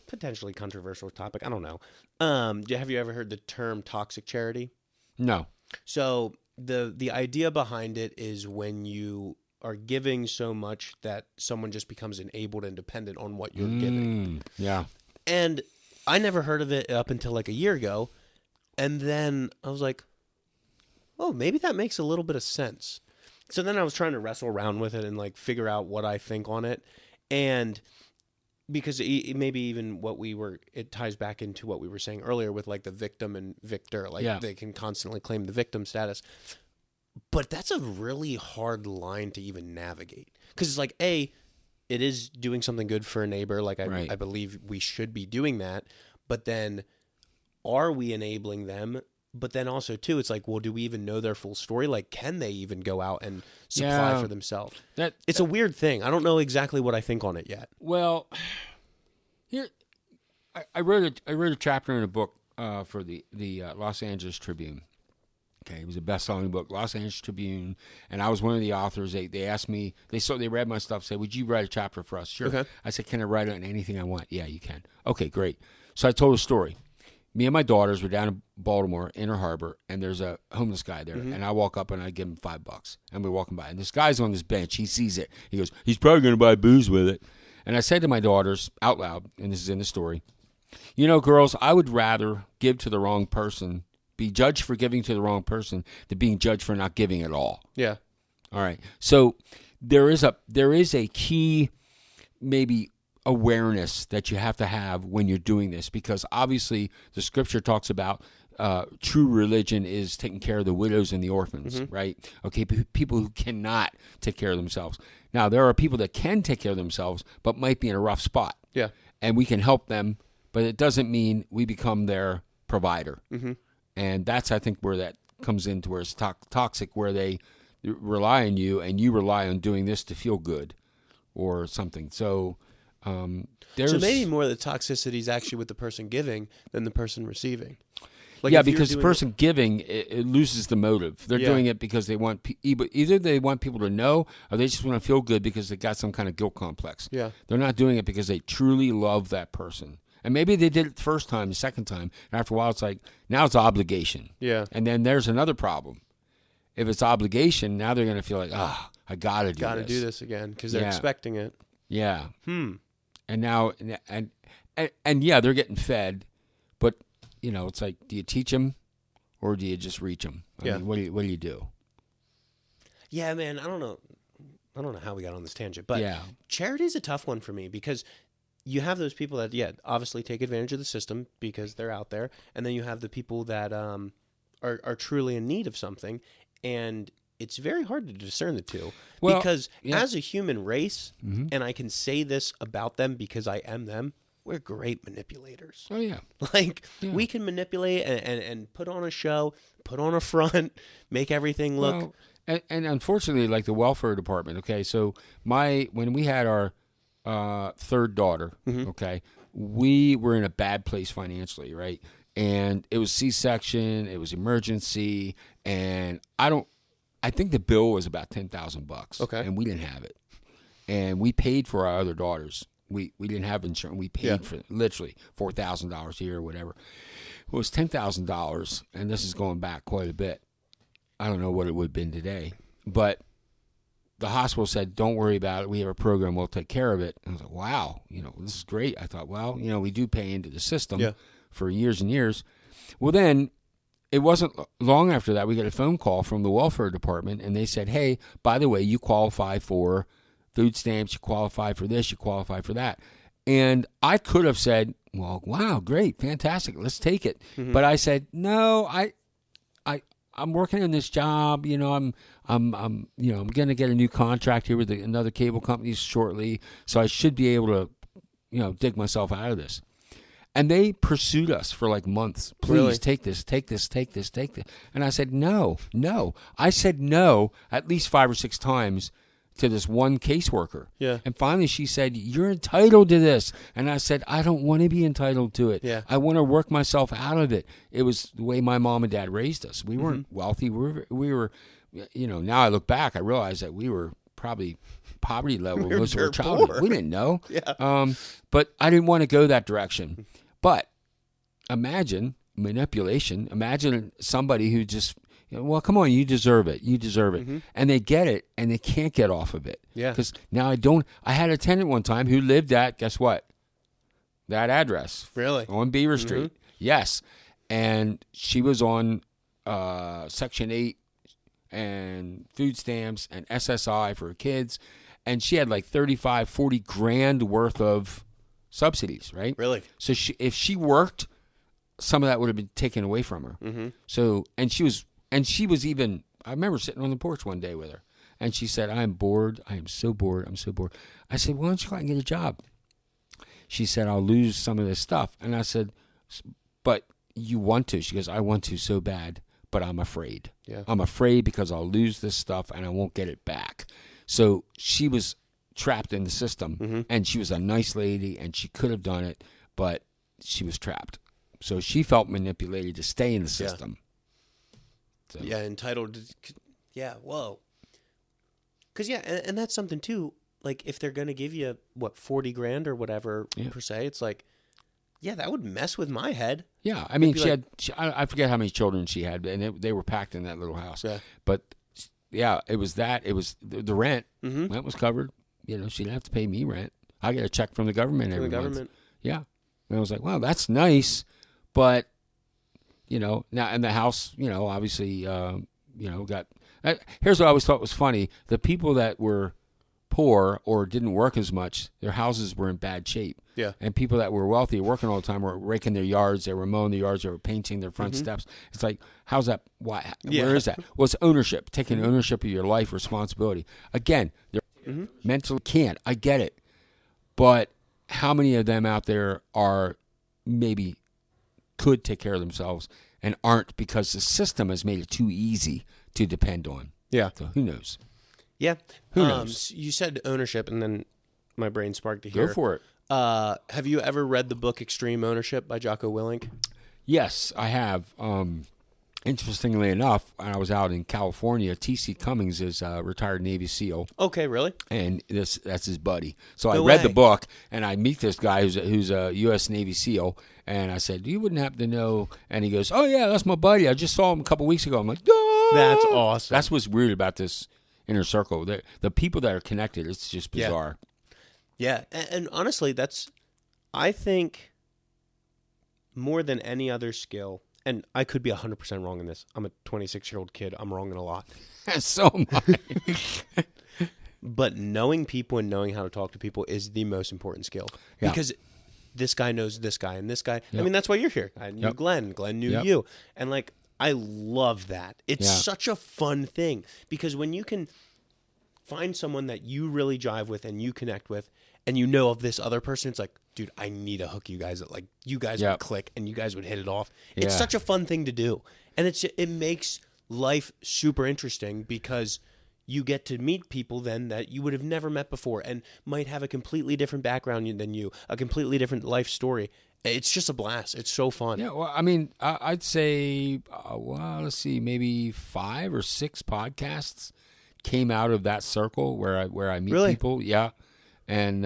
potentially controversial topic. I don't know. Have you ever heard the term toxic charity? No. So the idea behind it is when you are giving so much that someone just becomes enabled and dependent on what you're giving. Yeah. And I never heard of it up until a year ago. And then I was like, oh, maybe that makes a little bit of sense. So then I was trying to wrestle around with it and figure out what I think on it. And because maybe even it ties back into what we were saying earlier with the victim and victor, they can constantly claim the victim status. But that's a really hard line to even navigate. Because it's it is doing something good for a neighbor. Right. I believe we should be doing that. But then are we enabling them? But then also, too, it's well, do we even know their full story? Can they even go out and supply for themselves? It's a weird thing. I don't know exactly what I think on it yet. Well, here I wrote a chapter in a book for the Los Angeles Tribune. Okay, it was a best-selling book, Los Angeles Tribune, and I was one of the authors. They asked me, they read my stuff, said, "Would you write a chapter for us?" Sure. Okay. I said, "Can I write it on anything I want?" "Yeah, you can." "Okay, great." So I told a story. Me and my daughters were down in Baltimore, Inner Harbor, and there's a homeless guy there. Mm-hmm. And I walk up and I give him $5. And we're walking by. And this guy's on this bench. He sees it. He goes, "He's probably going to buy booze with it." And I said to my daughters out loud, and this is in the story, girls, I would rather give to the wrong person, be judged for giving to the wrong person, than being judged for not giving at all. Yeah. All right. So there is a key, maybe, awareness that you have to have when you're doing this, because obviously the scripture talks about true religion is taking care of the widows and the orphans, right? Okay, people who cannot take care of themselves. Now, there are people that can take care of themselves but might be in a rough spot. Yeah. And we can help them, but it doesn't mean we become their provider. And that's, I think, where that comes into where it's toxic, where they rely on you and you rely on doing this to feel good or something. So so maybe more of the toxicity is actually with the person giving than the person receiving. Like yeah, because the person giving, it loses the motive. They're doing it because they want either they want people to know, or they just want to feel good because they got some kind of guilt complex. Yeah, they're not doing it because they truly love that person. And maybe they did it the first time, the second time, and after a while, it's like now it's obligation. Yeah, and then there's another problem. If it's obligation, now they're going to feel like, I gotta do this again because they're expecting it. Yeah. And now, and yeah, they're getting fed, but it's like, do you teach them, or do you just reach them? I mean, what do you do? Yeah, man, I don't know how we got on this tangent, but charity's a tough one for me because you have those people that obviously take advantage of the system because they're out there, and then you have the people that are truly in need of something, and it's very hard to discern the two because as a human race, and I can say this about them because I am them, we're great manipulators. Oh, yeah. We can manipulate and put on a show, put on a front, make everything look. Well, and unfortunately, like the welfare department, okay, so when we had our third daughter, okay, we were in a bad place financially, right? And it was C-section, it was emergency, and I think the bill was about $10,000. Okay. And we didn't have it. And we paid for our other daughters. We didn't have insurance. We paid for literally $4,000 a year or whatever. It was $10,000, and this is going back quite a bit. I don't know what it would have been today. But the hospital said, don't worry about it. We have a program. We'll take care of it. And I was like, wow, this is great. I thought, well, we do pay into the system for years and years. Well, then it wasn't long after that we got a phone call from the welfare department, and they said, hey, by the way, you qualify for food stamps, you qualify for this, you qualify for that. And I could have said, well, wow, great, fantastic, let's take it. But I said, no, I'm working in this job, I'm going to get a new contract here with another cable company shortly, so I should be able to, dig myself out of this. And they pursued us for like months. Please take this. And I said, no. I said no at least 5 or 6 times to this one caseworker. Yeah. And finally she said, you're entitled to this. And I said, I don't want to be entitled to it. Yeah. I want to work myself out of it. It was the way my mom and dad raised us. We weren't wealthy. We were, now I look back, I realize that we were probably poverty level most of our childhood. We didn't know. Yeah. But I didn't want to go that direction. But imagine manipulation. Imagine somebody who just, well, come on, you deserve it. You deserve it. And they get it, and they can't get off of it. Yeah. Because now I had a tenant one time who lived at, guess what? That address. Really? On Beaver Street. Yes. And she was on Section 8 and food stamps and SSI for her kids. And she had like 35, 40 grand worth of subsidies, right? Really? So if she worked, some of that would have been taken away from her. So, and she was even, I remember sitting on the porch one day with her, and she said, I'm bored. I am so bored. I'm so bored. I said, why don't you go out and get a job? She said, I'll lose some of this stuff. And I said, but you want to? She goes, I want to so bad, but I'm afraid. Yeah. I'm afraid because I'll lose this stuff and I won't get it back. So she was trapped in the system, and she was a nice lady, and she could have done it, but she was trapped. So she felt manipulated to stay in the system. So. Yeah, entitled to, yeah, whoa. Because, and that's something, too, like, if they're going to give you, 40 grand or whatever, per se, it's like, yeah, that would mess with my head. Yeah, I mean, I forget how many children she had, and they were packed in that little house. Yeah. But, yeah, it was that. It was the rent. Rent was covered. She didn't have to pay me rent. I get a check from the government every month. Yeah. And I was like, wow, that's nice. But, now, and the house, obviously, got, Here's what I always thought was funny: the people that were poor or didn't work as much, their houses were in bad shape. Yeah. And people that were wealthy, working all the time, were raking their yards, they were mowing the yards, they were painting their front steps. It's like, how's that? Why? Yeah. Where is that? Well, it's ownership, taking ownership of your life, responsibility. Again, they're mentally can't. I get it. But how many of them out there are maybe could take care of themselves and aren't because the system has made it too easy to depend on? Yeah. So who knows? Yeah. Who knows? You said ownership, and then my brain sparked to hear. Go for it. Have you ever read the book Extreme Ownership by Jocko Willink? Yes, I have. Interestingly enough, when I was out in California, T.C. Cummings is a retired Navy SEAL. Okay, really? And that's his buddy. So I No read way. the book, and I meet this guy who's a U.S. Navy SEAL, and I said, "You wouldn't happen to know?" And he goes, "Oh yeah, that's my buddy. I just saw him a couple weeks ago." I'm like, "Oh!" That's awesome. That's what's weird about this inner circle. The people that are connected, it's just bizarre. Yeah, and honestly, I think, more than any other skill, and I could be 100% wrong in this. I'm a 26-year-old kid. I'm wrong in a lot. So am I. But knowing people and knowing how to talk to people is the most important skill. Yeah. Because this guy knows this guy, and this guy. Yep. I mean, that's why you're here. I knew Yep. Glenn. Glenn knew Yep. you. And, like, I love that. It's Yeah. such a fun thing. Because when you can find someone that you really jive with and you connect with, and you know of this other person, it's like, dude, I need to hook you guys up. Like, you guys Yep. would click and you guys would hit it off. It's Yeah. such a fun thing to do. And it makes life super interesting because you get to meet people then that you would have never met before and might have a completely different background than you, a completely different life story. It's just a blast. It's so fun. Yeah, well, I mean, I'd say, let's see, maybe 5 or 6 podcasts came out of that circle where I meet Really? people. Yeah, and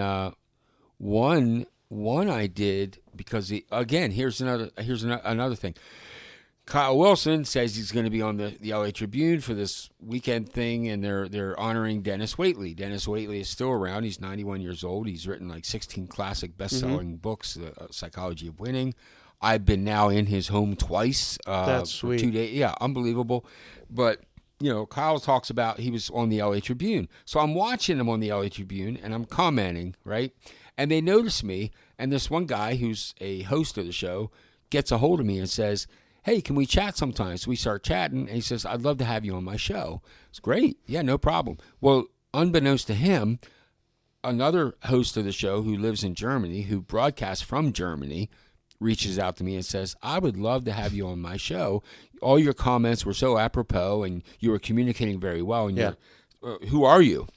one I did because here's another thing. Kyle Wilson says he's going to be on the LA Tribune for this weekend thing, and they're honoring Dennis Waitley. Dennis Waitley is still around. He's 91 years old. He's written like 16 classic best-selling books, Psychology of Winning. I've been now in his home twice. That's for sweet. 2 days. Yeah, unbelievable. But, Kyle talks about he was on the LA Tribune. So I'm watching him on the LA Tribune, and I'm commenting, right? And they notice me, and this one guy who's a host of the show gets a hold of me and says, "Hey, can we chat sometime?" So we start chatting, and he says, "I'd love to have you on my show." It's great. Yeah, no problem. Well, unbeknownst to him, another host of the show who lives in Germany, who broadcasts from Germany, reaches out to me and says, "I would love to have you on my show. All your comments were so apropos, and you were communicating very well. And Yeah. who are you?"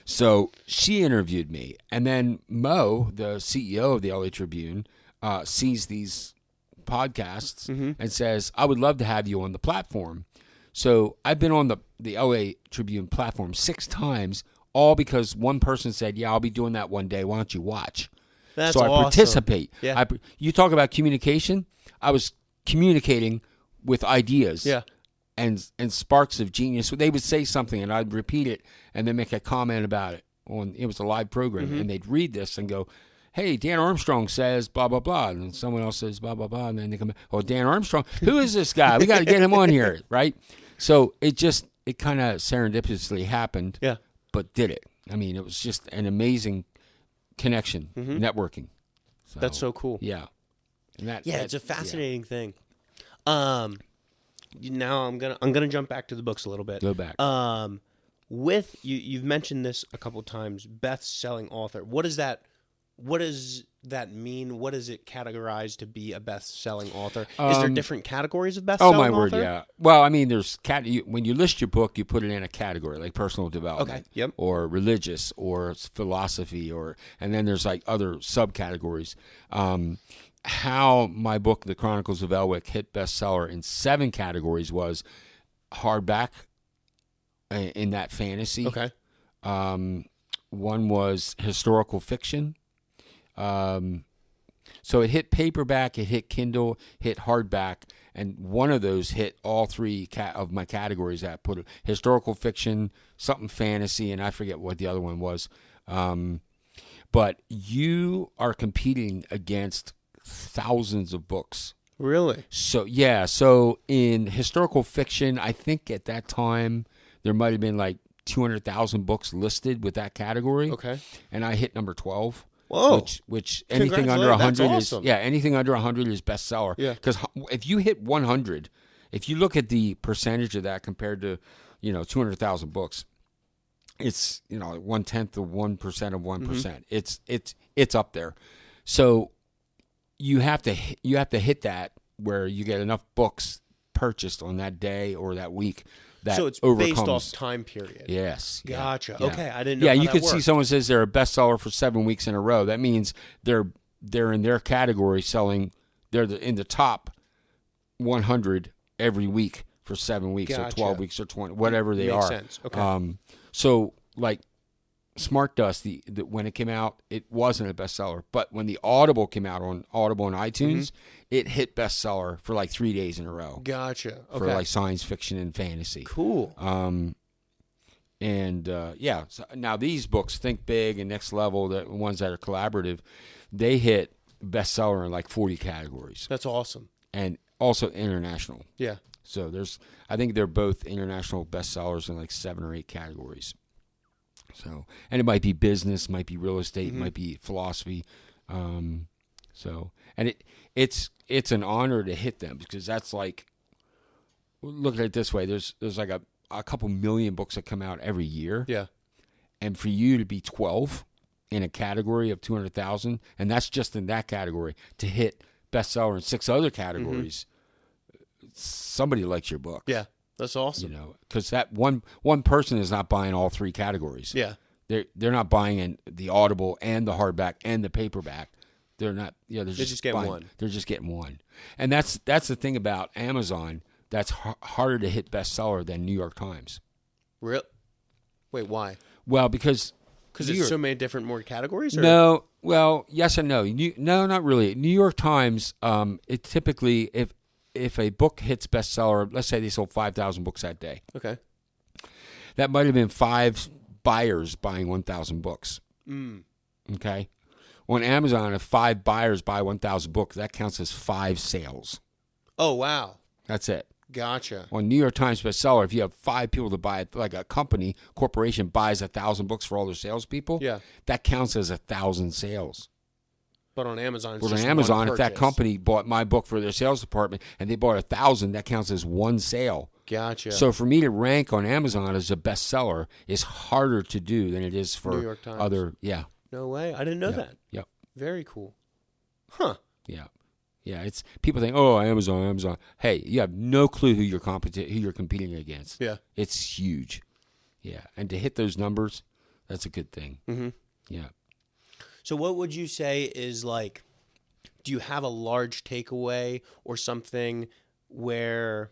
So she interviewed me. And then Mo, the CEO of the LA Tribune, sees these podcasts and says, "I would love to have you on the platform." So I've been on the LA Tribune platform 6 times, all because one person said, "Yeah, I'll be doing that one day. Why don't you watch?" That's so I awesome. participate. Yeah. You talk about communication. I was communicating with ideas. Yeah. And sparks of genius. They would say something, and I'd repeat it, and then make a comment about it. It was a live program, and they'd read this and go, "Hey, Dan Armstrong says blah blah blah," and then someone else says blah blah blah, and then they come, "Oh, Dan Armstrong, who is this guy? We got to get him on here, right?" So it kind of serendipitously happened, Yeah. but did it? I mean, it was just an amazing connection, networking. That's so cool. Yeah, and It's a fascinating thing. Now I'm gonna jump back to the books a little bit. Go back. With you've mentioned this a couple times. Best-selling author. What does that mean? What does it categorize to be a best-selling author? Is there different categories of Oh best-selling my author? word, yeah. Well, I mean, there's when you list your book, you put it in a category like personal development, Okay, yep. or religious, or philosophy, and then there's like other subcategories. How my book, The Chronicles of Elwick, hit bestseller in 7 categories was hardback, in that fantasy. Okay. One was historical fiction. So it hit paperback, it hit Kindle, hit hardback, and one of those hit all 3 of my categories. That put historical fiction, something fantasy, and I forget what the other one was. But you are competing against thousands of books Really? So yeah, so in historical fiction, I think at that time there might have been like 200,000 books listed with that category. Okay. And I hit number 12. Whoa. Which anything under Congratulations. 100 That's is awesome. anything under 100 is bestseller. Yeah. Because if you hit 100, if you look at the percentage of that compared to 200,000 books, it's 1/10 of 1% of 1%. It's up there. So you have to hit that where you get enough books purchased on that day or that week that So it's overcomes. based off time period. Yes. Gotcha. Yeah. Okay, I didn't know. Yeah, how you that could see worked. someone says they're a bestseller for 7 weeks in a row. That means they're in their category selling. They're in the top 100 every week for 7 weeks or Gotcha. 12 weeks or 20, whatever they Makes are. sense. Okay. So like Smart Dust, the when it came out, it wasn't a bestseller. But when the Audible came out on Audible and iTunes, it hit bestseller for like 3 days in a row Gotcha. Okay. for like science fiction and fantasy. Cool. So now these books, Think Big and Next Level, the ones that are collaborative, they hit bestseller in like 40 categories, That's awesome. and also international. Yeah. So I think they're both international bestsellers in like 7 or 8 categories. So, and it might be business, might be real estate, might be philosophy. And it's an honor to hit them, because that's like, look at it this way. There's like a couple million books that come out every year. Yeah. And for you to be 12 in a category of 200,000, and that's just in that category, to hit bestseller in 6 other categories, somebody likes your book. Yeah. That's awesome. Because that one person is not buying all 3 categories. Yeah. They're not buying in the Audible and the hardback and the paperback. They're not. They're just getting buying, one. They're just getting one. And that's the thing about Amazon. That's harder to hit bestseller than New York Times. Real? Wait, why? Well, because There's so many different more categories? Or? No. Well, yes and no. No, not really. New York Times. It typically, if a book hits bestseller, let's say they sold 5,000 books that day. Okay. That might have been 5 buyers buying 1,000 books. Okay. On Amazon, if 5 buyers buy 1,000 books, that counts as 5 sales. Oh, wow. That's it. Gotcha. On New York Times bestseller, if you have 5 people to buy it, like a corporation buys 1,000 books for all their salespeople, that counts as 1,000 sales. But on Amazon, it's Well, just on Amazon, one if that purchase. company bought my book for their sales department and they bought 1,000, that counts as 1 sale. Gotcha. So for me to rank on Amazon as a bestseller is harder to do than it is for New York Times. other. Yeah. No way. I didn't know that. Yep. Very cool. Huh. Yeah. Yeah. It's people think, oh, Amazon. Hey, you have no clue who you're competing against. Yeah. It's huge. Yeah. And to hit those numbers, that's a good thing. Mm-hmm. Yeah. So what would you say is like, do you have a large takeaway or something where,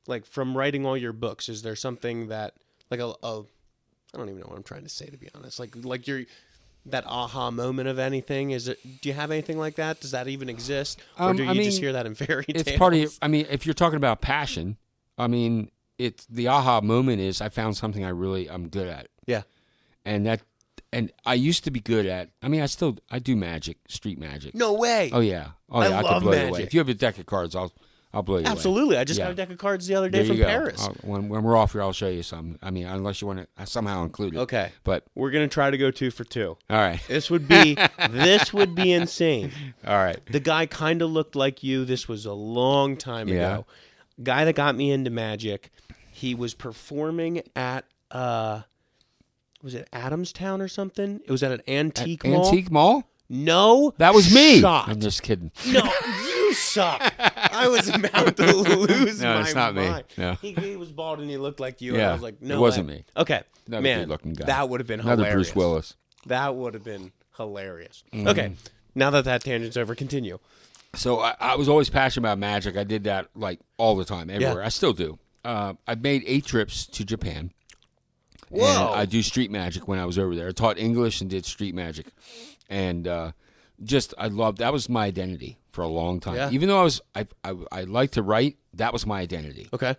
like, from writing all your books, is there something that, like I don't even know what I'm trying to say, to be honest. Like that aha moment of anything, do you have anything like that? Does that even exist? Or do you just hear that in fairy tales? It's part of, if you're talking about passion, it's the aha moment is I found something I'm good at. Yeah. And I used to be good at, I do magic, street magic. No way. Oh yeah. I could love blow you away. magic. If you have a deck of cards, I'll blow you Absolutely. away. I just got a deck of cards the other day There from you go. Paris. When we're off here, I'll show you some. Unless you want to somehow include it. Okay. But We're going to try to go 2 for 2. all right. This would be insane. All right. The guy kind of looked like you. This was a long time ago. Guy that got me into magic. He was performing at was it Adamstown or something? It was at an antique mall. Antique mall? No, That was me. shot. I'm just kidding. No, you suck. I was about to lose No, my it's not me. mind. No. He was bald and he looked like you. And Yeah, I was like, no, it wasn't way. me. Okay, Another man, good-looking guy. that would have been Another hilarious. Bruce Willis. That would have been hilarious. Okay, now that tangent's over, continue. So I was always passionate about magic. I did that like all the time, everywhere. I still do. I've made 8 trips to Japan. Whoa. And I do street magic when I was over there. I taught English and did street magic. And I loved, that was my identity for a long time. Yeah. Even though I liked to write, that was my identity. Okay.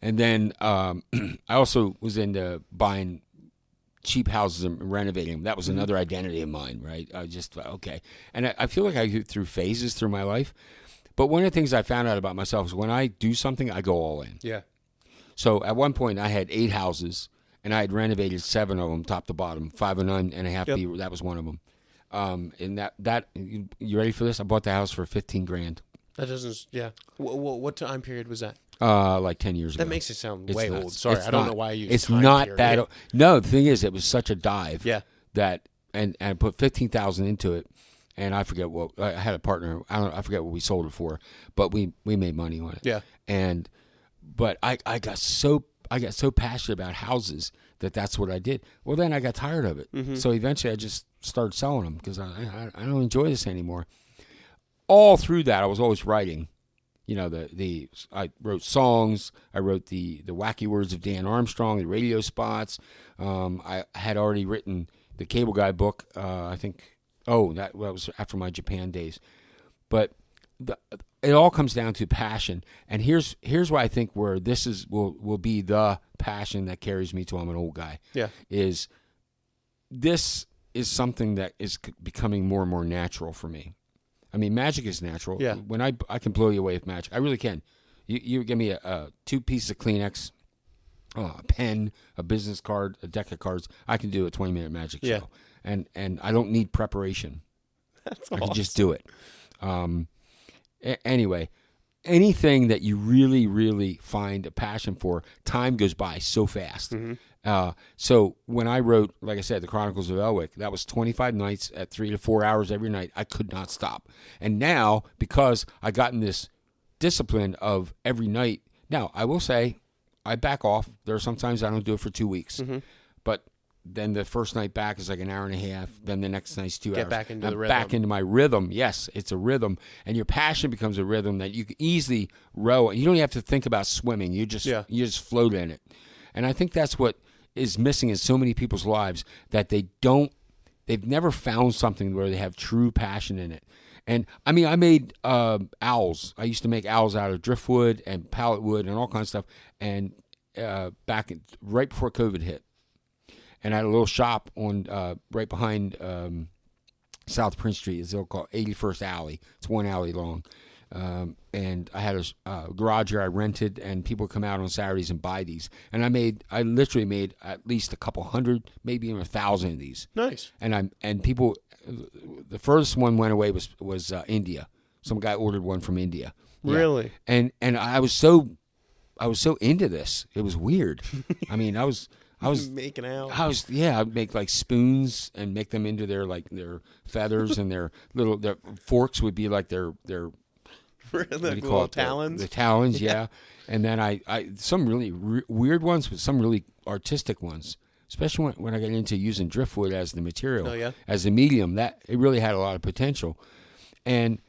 And then I also was into buying cheap houses and renovating them. That was another identity of mine, right? I just, okay. And I feel like I go through phases through my life. But one of the things I found out about myself is when I do something, I go all in. Yeah. So at one point, I had 8 houses, and I had renovated 7 of them, top to bottom, 5.5 B. That was one of them. And that you ready for this? I bought the house for $15,000. That doesn't. Yeah. What time period was that? Like 10 years ago. That makes it sound It's way nuts. old. Sorry, It's I don't not. know why you. It's not that. No, the thing is, it was such a dive. Yeah. That and I put $15,000 into it, and I forget what I had a partner. I forget what we sold it for, but we made money on it. Yeah. But I got so passionate about houses that's what I did. Well, then I got tired of it. Mm-hmm. So eventually I just started selling them because I don't enjoy this anymore. All through that, I was always writing. You know, I wrote songs. I wrote the wacky words of Dan Armstrong, the radio spots. I had already written the Cable Guy book. I think. Oh, that was after my Japan days. But it all comes down to passion. And here's why I think where this will be the passion that carries me till I'm an old guy. Yeah. This is something that is becoming more and more natural for me. I mean, magic is natural. Yeah. When I can blow you away with magic. I really can. You give me 2 pieces of Kleenex, a pen, a business card, a deck of cards. I can do a 20-minute magic show. And I don't need preparation. That's I can just do it. Anyway, anything that you really, really find a passion for, time goes by so fast. Mm-hmm. So when I wrote, like I said, the Chronicles of Elwick, that was 25 nights at 3 to 4 hours every night. I could not stop. And now, because I got in this discipline of every night, now I will say I back off. There are sometimes I don't do it for 2 weeks. Mm-hmm. But then the first night back is like an hour and a half. Then the next night's 2 hours. Get back into I'm the rhythm. back into my rhythm. Yes, it's a rhythm. And your passion becomes a rhythm that you can easily row. You don't even have to think about swimming. You just float in it. And I think that's what is missing in so many people's lives, that they've never found something where they have true passion in it. And I mean, I made owls. I used to make owls out of driftwood and pallet wood and all kinds of stuff. And right before COVID hit. And I had a little shop on right behind South Prince Street. It's called 81st Alley. It's 1 alley long. And I had a garage here I rented, and people would come out on Saturdays and buy these. And I literally made at least a couple hundred, maybe even 1,000 of these. Nice. And people, the furthest one went away was India. Some guy ordered one from India. Really? Yeah. And I was so into this. It was weird. I mean, I was making out. I'd make like spoons and make them into their feathers, and their forks would be like their talons. The talons, yeah. And then I some really weird ones, but some really artistic ones. Especially when I got into using driftwood as the material, as the medium, that it really had a lot of potential. And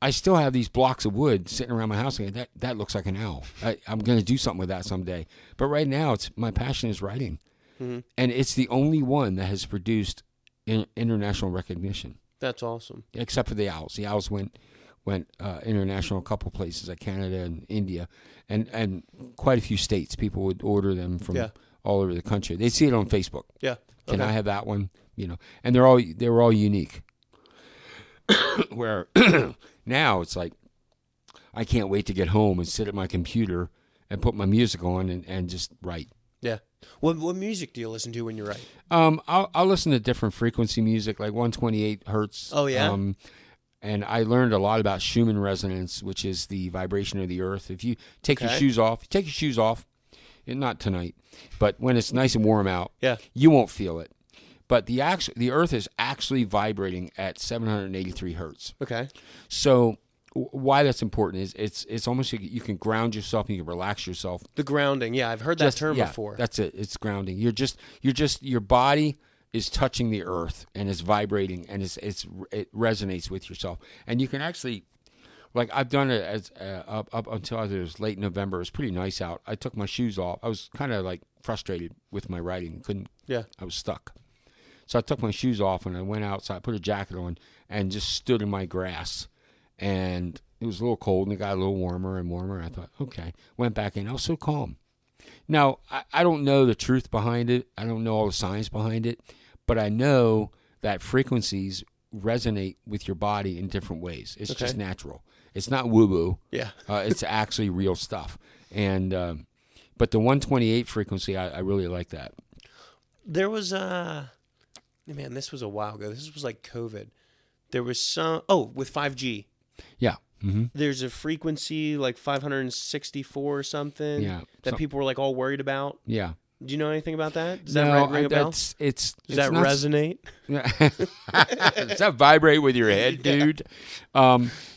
I still have these blocks of wood sitting around my house. And that looks like an owl. I'm going to do something with that someday. But right now, my passion is writing. Mm-hmm. And it's the only one that has produced international recognition. That's awesome. Except for the owls. The owls went international a couple places, like Canada and India, and quite a few states. People would order them from all over the country. They'd see it on Facebook. Yeah. Can I have that one? And they were all unique. Where now it's like I can't wait to get home and sit at my computer and put my music on and just write. Yeah. What music do you listen to when you write? I'll listen to different frequency music, like 128 hertz. Oh yeah. And I learned a lot about Schumann resonance, which is the vibration of the earth. If you take your shoes off, not tonight, but when it's nice and warm out, you won't feel it. But the Earth is actually vibrating at 783 hertz. Okay. So why that's important is it's almost like you can ground yourself and you can relax yourself. The grounding, I've heard that term before. That's it. It's grounding. Your body is touching the earth and it's vibrating and it resonates with yourself. And you can actually, like I've done it as up until it was late November. It was pretty nice out. I took my shoes off. I was kind of like frustrated with my writing. I was stuck. So I took my shoes off and I went outside, put a jacket on, and just stood in my grass. And it was a little cold, and it got a little warmer and warmer. And I thought, okay. Went back in. I was so calm. Now, I don't know the truth behind it. I don't know all the science behind it. But I know that frequencies resonate with your body in different ways. It's just natural. It's not woo-woo. Yeah. It's actually real stuff. And but the 128 frequency, I really like that. There was man, this was a while ago. This was like COVID. There was some with 5G. Yeah. Mm-hmm. There's a frequency like 564 or something. Yeah. That people were like all worried about. Yeah. Do you know anything about that? Does that ring a bell? Does that resonate? Does that vibrate with your head, dude?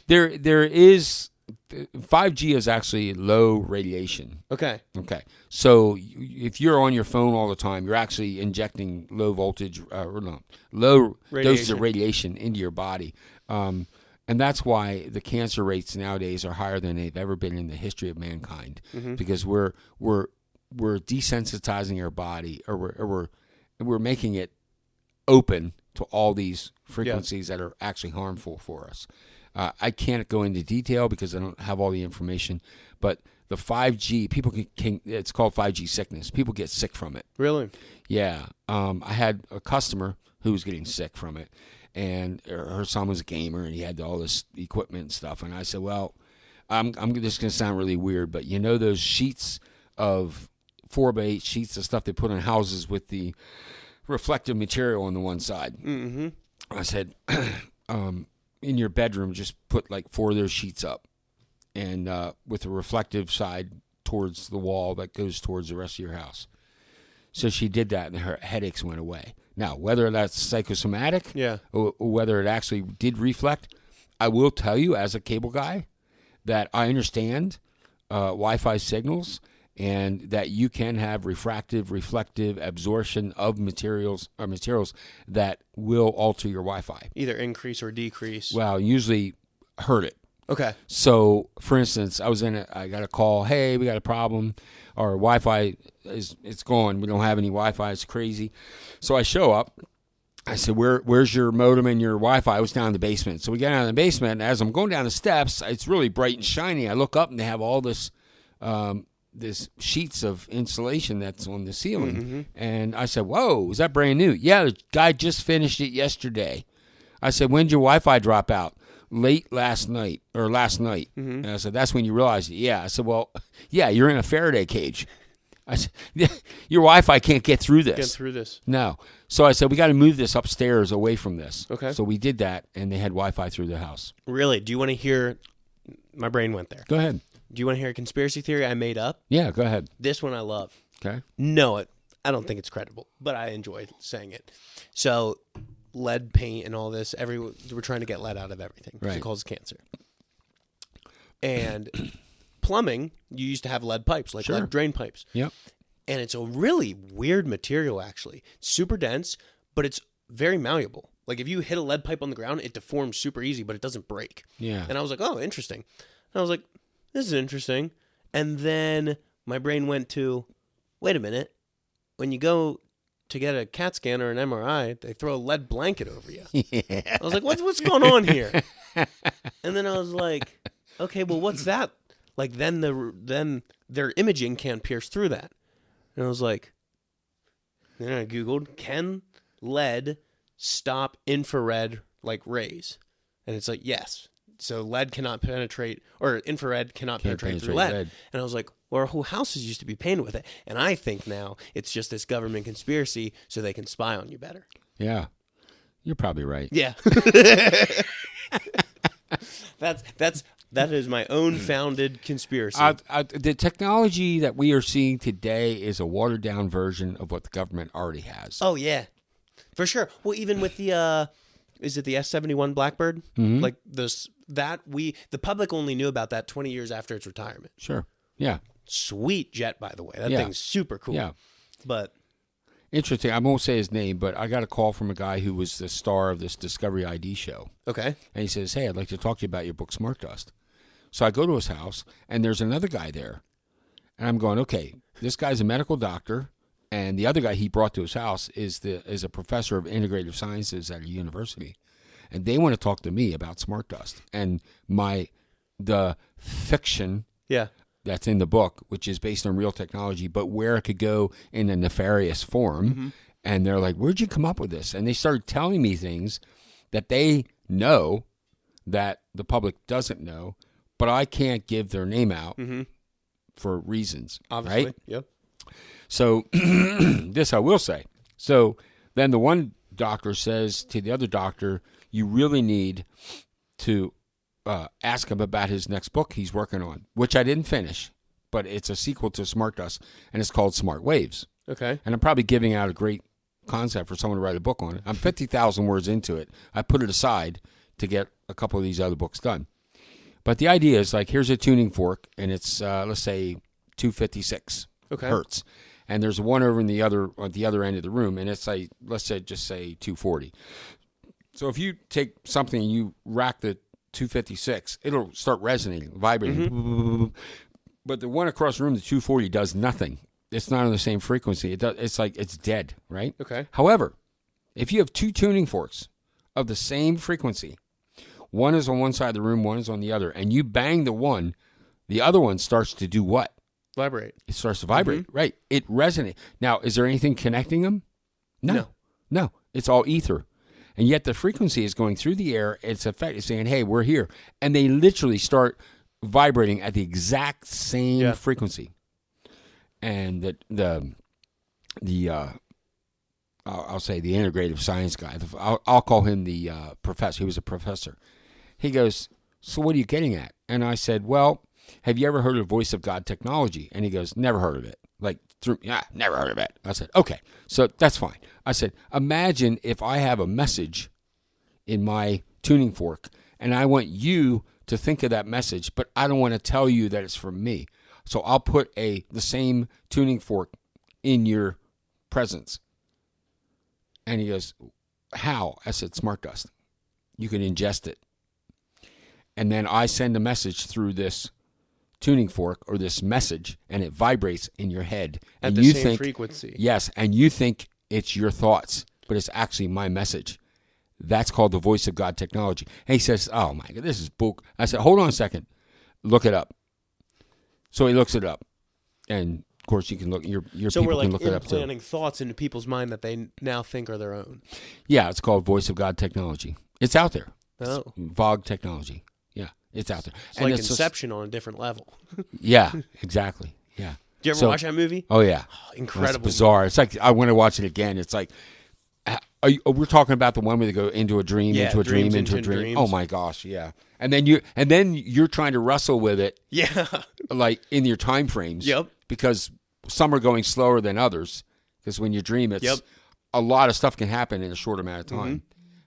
There is 5G is actually low radiation. Okay. So if you're on your phone all the time, you're actually injecting low voltage low doses of radiation into your body. And that's why the cancer rates nowadays are higher than they've ever been in the history of mankind, because we're desensitizing our body, or we're making it open to all these frequencies that are actually harmful for us. I can't go into detail because I don't have all the information, but the 5G, people can it's called 5G sickness. People get sick from it. Really? Yeah. I had a customer who was getting sick from it, and her son was a gamer, and he had all this equipment and stuff. And I said, well, I'm just going to sound really weird, but you know those sheets of 4x8 sheets of stuff they put on houses with the reflective material on the one side? Mm-hmm. I said, in your bedroom, just put like 4 of those sheets up, and with a reflective side towards the wall that goes towards the rest of your house. So she did that, and her headaches went away. Now, whether that's psychosomatic, or whether it actually did reflect, I will tell you as a cable guy that I understand Wi-Fi signals, and that you can have refractive, reflective absorption of materials that will alter your Wi-Fi. Either increase or decrease. Well, usually hurt it. Okay. So, for instance, I got a call, hey, we got a problem. Our Wi-Fi it's gone. We don't have any Wi-Fi. It's crazy. So I show up. I said, where's your modem and your Wi-Fi? I was down in the basement. So we get out of the basement, and as I'm going down the steps, it's really bright and shiny. I look up, and they have all this sheets of insulation that's on the ceiling. Mm-hmm. And I said, whoa, is that brand new? Yeah, the guy just finished it yesterday. I said, when'd your Wi-Fi drop out? Last night. Mm-hmm. And I said, that's when you realized it. Yeah. I said, well, yeah, you're in a Faraday cage. I said, your Wi-Fi can't get through this. No. So I said, we got to move this upstairs away from this. Okay. So we did that, and they had Wi-Fi through the house. Really? Do you want to hear? My brain went there. Go ahead. Do you want to hear a conspiracy theory I made up? Yeah, go ahead. This one I love. Okay. No, I don't think it's credible, but I enjoy saying it. So, lead paint and all this, we're trying to get lead out of everything. Right. It causes cancer. And plumbing, you used to have lead pipes, like lead drain pipes. Yep. And it's a really weird material, actually. It's super dense, but it's very malleable. Like, if you hit a lead pipe on the ground, it deforms super easy, but it doesn't break. Yeah. And I was like, oh, interesting. And I was like, this is interesting. And then my brain went to, wait a minute. When you go to get a CAT scan or an MRI, they throw a lead blanket over you. Yeah. I was like, what's going on here? And then I was like, okay, well, what's that? Like, then their imaging can't pierce through that. And I was like, then I Googled, can lead stop infrared, like, rays? And it's like, yes. So lead cannot penetrate, or infrared cannot penetrate through lead. And I was like, well, our whole houses used to be painted with it. And I think now it's just this government conspiracy so they can spy on you better. Yeah. You're probably right. Yeah. That is my own founded conspiracy. The technology that we are seeing today is a watered down version of what the government already has. Oh, yeah. For sure. Well, even with the... is it the S-71 Blackbird? Mm-hmm. Like the public only knew about that 20 years after its retirement. Sure. Yeah. Sweet jet, by the way. That thing's super cool. Yeah. But interesting. I won't say his name, but I got a call from a guy who was the star of this Discovery ID show. Okay. And he says, hey, I'd like to talk to you about your book, Smart Dust. So I go to his house, and there's another guy there. And I'm going, okay, this guy's a medical doctor, and the other guy he brought to his house is a professor of integrative sciences at a university. And they want to talk to me about Smart Dust and the fiction that's in the book, which is based on real technology, but where it could go in a nefarious form. Mm-hmm. And they're like, where'd you come up with this? And they started telling me things that they know that the public doesn't know, but I can't give their name out for reasons. Obviously. Right? Yep. So this I will say. So then the one doctor says to the other doctor, you really need to ask him about his next book he's working on, which I didn't finish, but it's a sequel to Smart Dust, and it's called Smart Waves. Okay. And I'm probably giving out a great concept for someone to write a book on it. I'm 50,000 words into it. I put it aside to get a couple of these other books done. But the idea is like, here's a tuning fork, and it's, let's say, 256 hertz. And there's one over in at the other end of the room, and it's like, let's say, just say 240. So if you take something and you rack the 256, it'll start resonating, vibrating. But the one across the room, the 240, does nothing. It's not on the same frequency. It's like it's dead, right? Okay. However, if you have two tuning forks of the same frequency, one is on one side of the room, one is on the other, and you bang the other one starts to do what? Vibrate. It starts to vibrate, right? It resonates. Now, is there anything connecting them? No. It's all ether. And yet the frequency is going through the air. It's saying, hey, we're here. And they literally start vibrating at the exact same frequency. And I'll say the integrative science guy, I'll call him the professor. He was a professor. He goes, so what are you getting at? And I said, well, have you ever heard of Voice of God technology? And he goes, never heard of it. Never heard of it. I said, okay, so that's fine. I said, imagine if I have a message in my tuning fork and I want you to think of that message, but I don't want to tell you that it's from me. So I'll put the same tuning fork in your presence. And he goes, how? I said, Smart Dust. You can ingest it. And then I send a message through this tuning fork or this message, and it vibrates in your head. At and the you same think, frequency. Yes, and you think it's your thoughts, but it's actually my message. That's called the Voice of God technology. And he says, oh my God, this is book. I said, hold on a second. Look it up. So he looks it up. And of course you can look, your so people we're like can look it up too. implanting thoughts into people's mind that they now think are their own. Yeah, it's called Voice of God technology. It's out there. Oh. It's VOG technology. Yeah, it's out there. It's like Inception on a different level. Yeah, exactly. Yeah. Did you ever watch that movie? Oh, yeah. Oh, incredible. It's bizarre. It's like, I want to watch it again. It's like, we're talking about the one where they go into a dream, into a dream, into a dream. Dreams. Oh my gosh, yeah. And then you're trying to wrestle with it. Yeah. Like in your time frames. Yep. Because some are going slower than others. Because when you dream, it's a lot of stuff can happen in a short amount of time.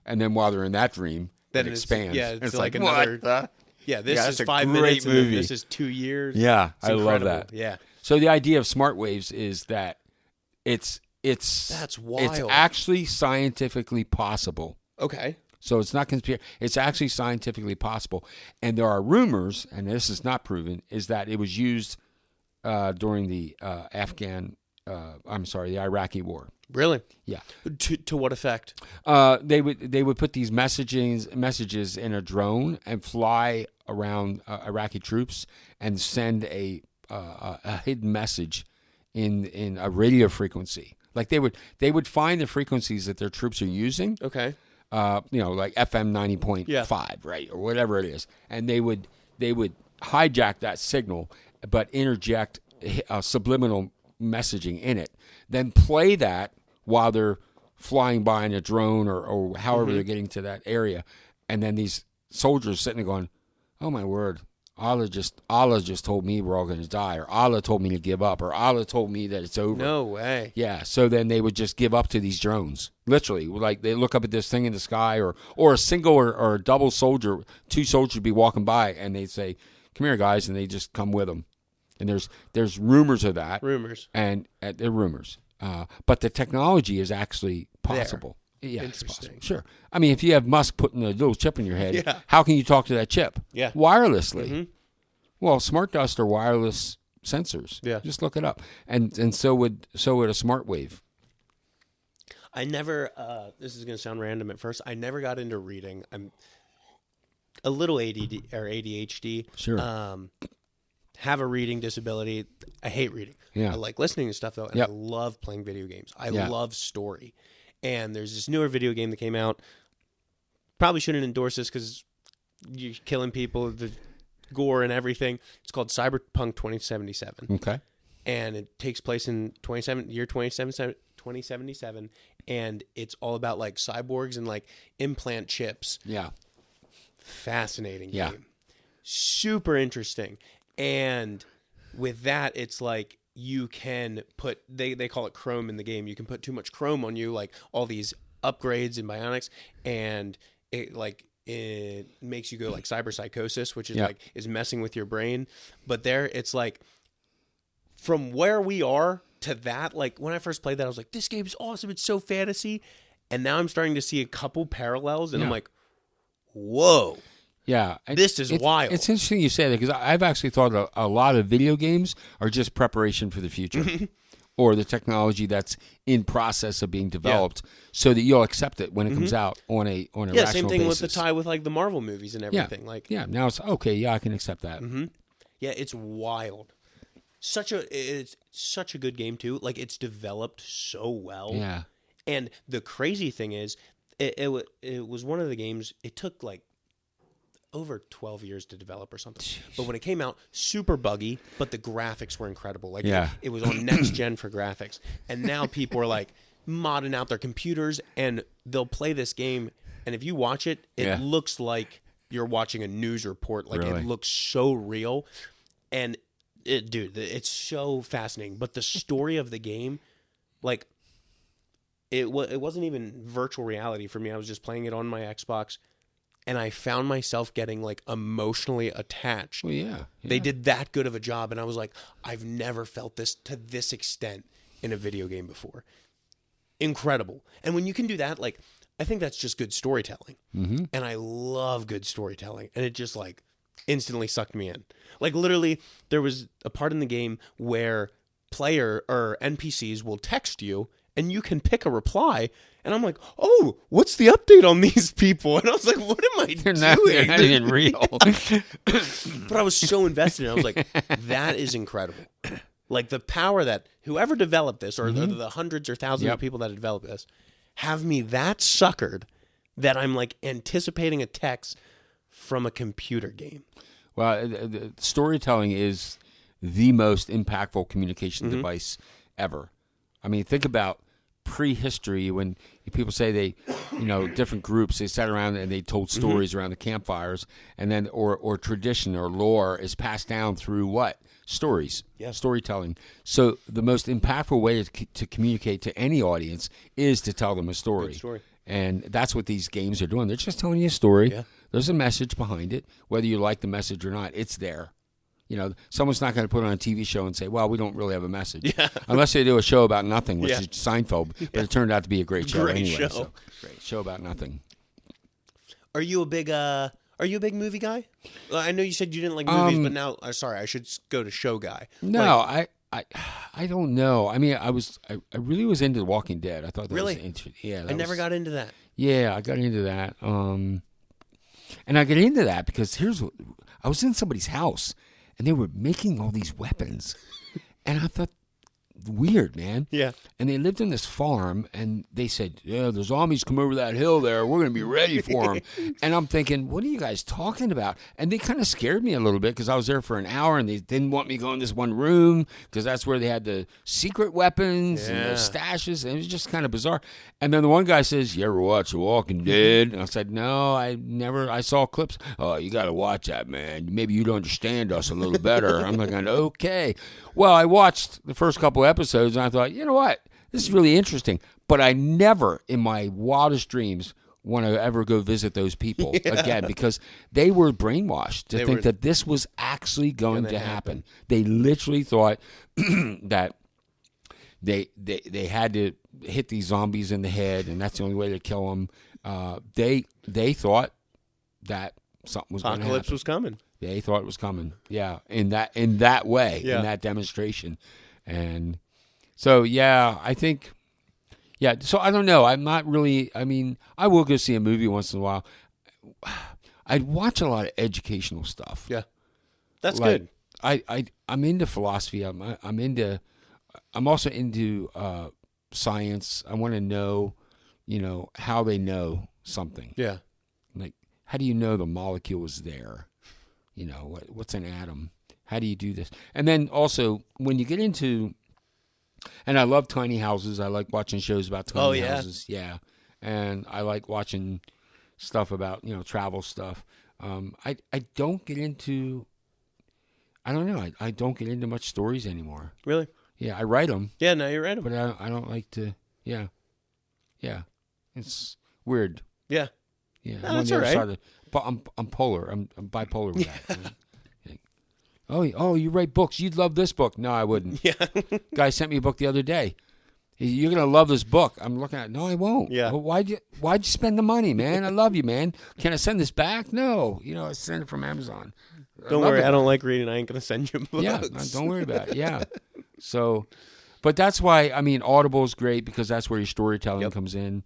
And then while they're in that dream, it expands. Yeah, it's like another. Yeah, this is 5 minutes. Movie. This is 2 years. Yeah, It's I love that. Yeah. So the idea of smart waves is that that's wild. It's actually scientifically possible. Okay. So it's not conspiracy. It's actually scientifically possible. And there are rumors, and this is not proven, is that it was used during the the Iraqi war. Really? Yeah. To what effect? They would put these messages in a drone and fly around Iraqi troops and send a hidden message in a radio frequency. Like they would find the frequencies that their troops are using. Okay. Like FM 90.5, right, or whatever it is, and they would hijack that signal, but interject subliminal messaging in it, then play that while they're flying by in a drone or however they're getting to that area, and then these soldiers sitting there going, "Oh my word, Allah just told me we're all going to die, or Allah told me to give up, or Allah told me that it's over." No way. Yeah, so then they would just give up to these drones. Literally, like they look up at this thing in the sky, or a single or a double soldier, two soldiers would be walking by, and they'd say, "Come here, guys," and they just come with them. And there's rumors of that. Rumors. And they're rumors. But the technology is actually possible. There. Yeah, it's possible. Sure. I mean, if you have Musk putting a little chip in your head, how can you talk to that chip? Yeah. Wirelessly. Well, Smart Dust are wireless sensors. Yeah. Just look it up. And so would a smart wave. I never, this is going to sound random at first, I never got into reading. I'm a little ADD or ADHD. Sure. Have a reading disability. I hate reading. Yeah. I like listening to stuff, though, and I love playing video games. I love story. And there's this newer video game that came out. Probably shouldn't endorse this because you're killing people. gore and everything. It's called Cyberpunk 2077. Okay. And it takes place in 2077, and it's all about like cyborgs and like implant chips. Yeah. Fascinating Yeah. game. Super interesting. And with that, it's like you can put, they call it chrome in the game. You can put too much chrome on you, like all these upgrades and bionics, and it makes you go like cyberpsychosis, which is like is messing with your brain. But there, it's like from where we are to that, like when I first played that, I was like, this game's awesome. It's so fantasy. And now I'm starting to see a couple parallels, and I'm like, whoa. Yeah. This is wild. It's interesting you say that, because I've actually thought a lot of video games are just preparation for the future or the technology that's in process of being developed so that you'll accept it when it comes out on a rational basis. Same thing with the tie with like the Marvel movies and everything. Now it's okay. Yeah, I can accept that. Yeah, it's wild. It's such a good game too. Like it's developed so well. Yeah. And the crazy thing is, it was one of the games. It took like over 12 years to develop or something. Jeez. But when it came out, super buggy, but the graphics were incredible. Like it was on next gen for graphics. And now people are like modding out their computers, and they'll play this game, and if you watch it, it looks like you're watching a news report. Like it looks so real. And it's so fascinating. But the story of the game, like it wasn't even virtual reality for me. I was just playing it on my Xbox, and I found myself getting like emotionally attached. Well, yeah. They did that good of a job, and I was like, I've never felt this to this extent in a video game before. Incredible. And when you can do that, like, I think that's just good storytelling. Mm-hmm. And I love good storytelling. And it just like instantly sucked me in. Like literally, there was a part in the game where player or NPCs will text you, and you can pick a reply. And I'm like, oh, what's the update on these people? And I was like, what am I doing? They're not even real. But I was so invested in it. I was like, that is incredible. Like the power that whoever developed this, or the hundreds or thousands of people that developed this, have me that suckered that I'm like anticipating a text from a computer game. Well, the storytelling is the most impactful communication device ever. I mean, think about prehistory when people say they, different groups, they sat around and they told stories around the campfires, and then or tradition or lore is passed down through what? Stories, storytelling. So the most impactful way to communicate to any audience is to tell them a story. Good story. And that's what these games are doing. They're just telling you a story. Yeah. There's a message behind it. Whether you like the message or not, it's there. Someone's not going to put on a TV show and say, well, we don't really have a message. Yeah. Unless they do a show about nothing, which is Seinfeld. But it turned out to be a great show anyway. So, great show about nothing. Are you a big movie guy? I know you said you didn't like movies, but now, sorry, I should go to show guy. No, I don't know. I mean, I really was into The Walking Dead. I thought that was interesting. Yeah, I never got into that. Yeah, I got into that. And I got into that because I was in somebody's house, and they were making all these weapons. And I thought, weird, man. Yeah. And they lived in this farm, and they said, yeah, the zombies come over that hill there. We're going to be ready for them. And I'm thinking, what are you guys talking about? And they kind of scared me a little bit because I was there for an hour, and they didn't want me to go in this one room because that's where they had the secret weapons and the stashes. And it was just kind of bizarre. And then the one guy says, you ever watch The Walking Dead? And I said, no, I never. I saw clips. Oh, you got to watch that, man. Maybe you'd understand us a little better. I'm like, okay. Well, I watched the first couple episodes, and I thought, you know what? This is really interesting. But I never, in my wildest dreams, want to ever go visit those people again because they were brainwashed to think that this was actually going to happen. They literally thought that they had to hit these zombies in the head, and that's the only way to kill them. They thought that something was going to happen. Apocalypse was coming. They thought it was coming. Yeah, in that way, in that demonstration. And so, I think, so I don't know. I'm not really, I mean, I will go see a movie once in a while. I'd watch a lot of educational stuff. Yeah. That's good. I'm into philosophy. I'm also into science. I want to know, how they know something. Yeah. Like, how do you know the molecule is there? what's an atom? How do you do this? And then also when you get into, and I love tiny houses. I like watching shows about tiny houses. Yeah. And I like watching stuff about, travel stuff. I don't get into, I don't know. I don't get into much stories anymore. Really? Yeah. I write them. Yeah. No, you write them. But I don't like to, yeah. Yeah. It's weird. Yeah. Yeah. No, that's all right. I'm polar. I'm bipolar with that. Oh, you write books. You'd love this book. No, I wouldn't. Yeah. Guy sent me a book the other day. You're gonna love this book. I'm looking at it. No, I won't. Yeah. Well, why'd you spend the money, man? I love you, man. Can I send this back? No. I send it from Amazon. Don't worry. I don't like reading. I ain't gonna send you books. Yeah. No, don't worry about it. Yeah. So, but that's why Audible is great because that's where your storytelling comes in.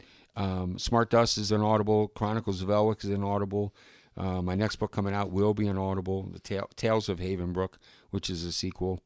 Smart Dust is an Audible. Chronicles of Elwick is an Audible. My next book coming out will be an Audible, The Tales of Havenbrook, which is a sequel.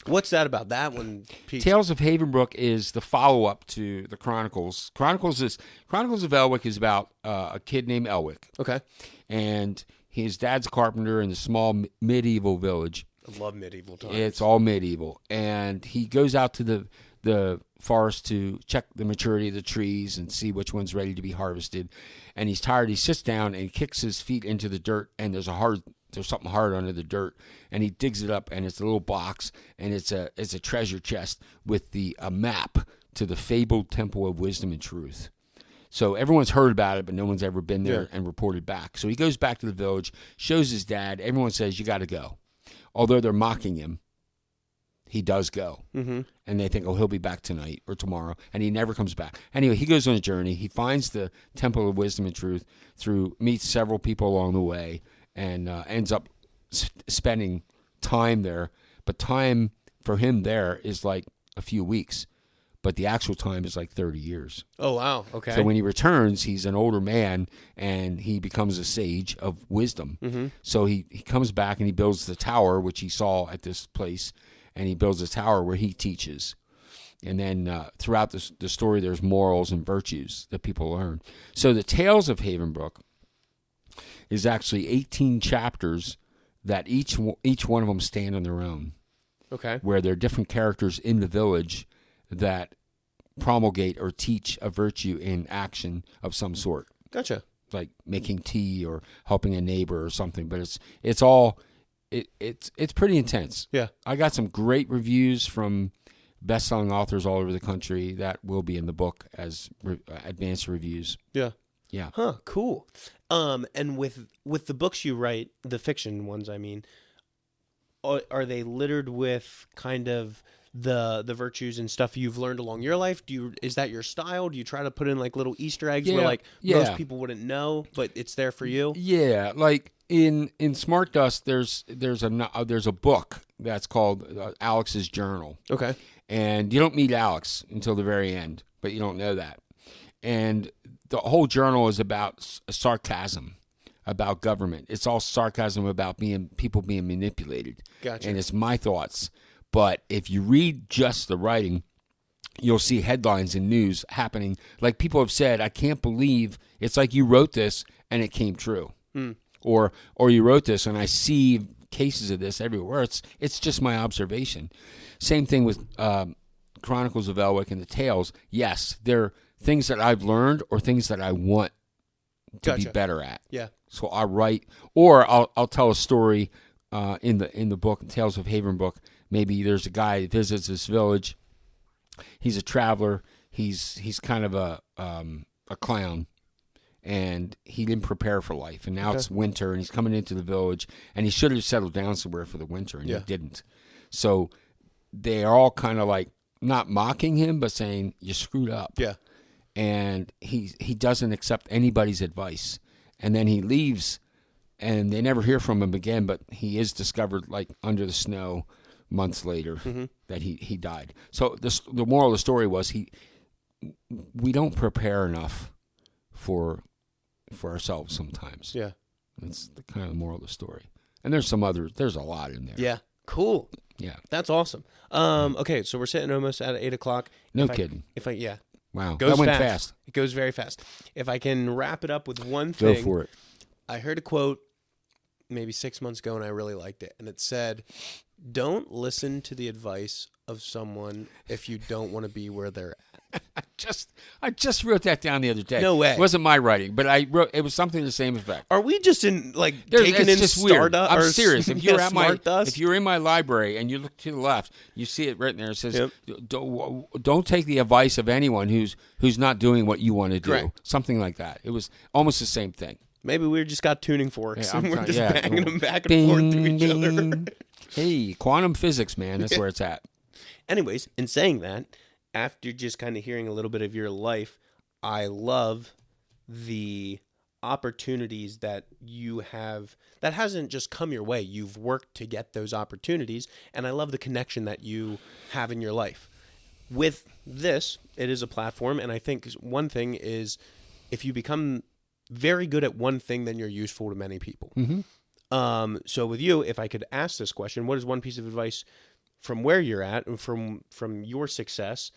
What's that about? That one? Tales of Havenbrook is the follow-up to the Chronicles. Chronicles of Elwick is about a kid named Elwick. Okay. And his dad's a carpenter in the small medieval village. I love medieval times. It's all medieval. And he goes out to the forest to check the maturity of the trees and see which one's ready to be harvested. And he's tired. He sits down and kicks his feet into the dirt, and there's something hard under the dirt, and he digs it up, and it's a little box, and it's a treasure chest with a map to the fabled Temple of Wisdom and Truth. So everyone's heard about it, but no one's ever been there and reported back. So he goes back to the village, shows his dad. Everyone says, you got to go. Although they're mocking him, he does go. Mm-hmm. And they think, he'll be back tonight or tomorrow. And he never comes back. Anyway, he goes on a journey. He finds the Temple of Wisdom and Truth, meets several people along the way, and ends up spending time there. But time for him there is like a few weeks. But the actual time is like 30 years. Oh, wow. Okay. So when he returns, he's an older man, and he becomes a sage of wisdom. Mm-hmm. So he comes back, and he builds the tower, which he saw at this place, and he builds a tower where he teaches. And then throughout the story, there's morals and virtues that people learn. So the Tales of Havenbrook is actually 18 chapters that each one of them stand on their own. Okay. Where there are different characters in the village that promulgate or teach a virtue in action of some sort. Gotcha. Like making tea or helping a neighbor or something. But it's pretty intense. Yeah. I got some great reviews from best-selling authors all over the country that will be in the book as advanced reviews. Yeah. Yeah. Huh, cool. And with the books you write, the fiction ones, I mean, are they littered with kind of the virtues and stuff you've learned along your life? Is that your style? Do you try to put in like little Easter eggs where most people wouldn't know, but it's there for you? Yeah, like in Smart Dust, there's a book that's called Alex's Journal. Okay. And you don't meet Alex until the very end, but you don't know that. And the whole journal is about sarcasm, about government. It's all sarcasm about people being manipulated. Gotcha. And it's my thoughts. But if you read just the writing, you'll see headlines in news happening. Like people have said, I can't believe it's like you wrote this and it came true. Or you wrote this and I see cases of this everywhere. It's just my observation. Same thing with Chronicles of Elwick and the Tales. Yes, they're things that I've learned or things that I want to be better at. Yeah. So I write, or I'll tell a story in the book, Tales of Havenbrook. Maybe there's a guy that visits this village. He's a traveler. He's kind of a clown, and he didn't prepare for life. And now it's winter, and he's coming into the village, and he should have settled down somewhere for the winter, and he didn't. So they are all kind of like not mocking him, but saying you screwed up. Yeah. And he doesn't accept anybody's advice, and then he leaves, and they never hear from him again. But he is discovered like under the snow months later that he died. So the moral of the story was we don't prepare enough for ourselves sometimes. Yeah. That's the kind of the moral of the story. And there's a lot in there. Yeah. Cool. Yeah. That's awesome. Okay, so we're sitting almost at 8:00. No kidding. Yeah. Wow. Goes that went fast. It goes very fast. If I can wrap it up with one thing. Go for it. I heard a quote maybe 6 months ago, and I really liked it. And it said, "Don't listen to the advice of someone if you don't want to be where they're at." I just wrote that down the other day. No way. It wasn't my writing, but I wrote it was something to the same effect. Are we just in taking in just weird. Stardust? I'm or serious. If you're Stardust? if you're in my library and you look to the left, you see it written there. It says, Yep. don't take the advice of anyone who's not doing what you want to do. Correct. Something like that. It was almost the same thing. Maybe we just got tuning forks Yeah, and we're just yeah. banging them back and Ding, forth to each other. ding. Hey, quantum physics, man. That's where it's at. Anyways, in saying that, after just kind of hearing a little bit of your life, I love the opportunities that you have that hasn't just come your way. You've worked to get those opportunities, and I love the connection that you have in your life. With this, it is a platform, and I think one thing is if you become very good at one thing, then you're useful to many people. Mm-hmm. So with you, if I could ask this question, what is one piece of advice from where you're at and from your success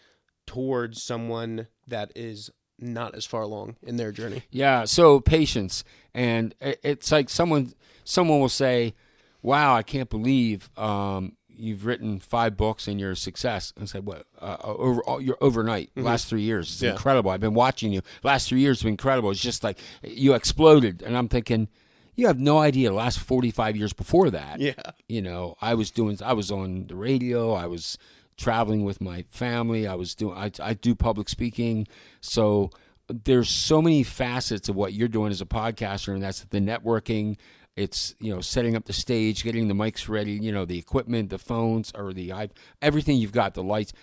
towards someone that is not as far along in their journey? Yeah, so patience. And it's like someone will say, wow, I can't believe you've written 5 books and you're a success. And I say, what? You're overnight, last 3 years. It's incredible. I've been watching you. Last 3 years have been incredible. It's just like you exploded. And I'm thinking, you have no idea the last 45 years before that. Yeah. You know, I was on the radio. I was traveling with my family. I do public speaking. So there's so many facets of what you're doing as a podcaster, and that's the networking. It's, setting up the stage, getting the mics ready, the equipment, the phones, or everything you've got, the lights.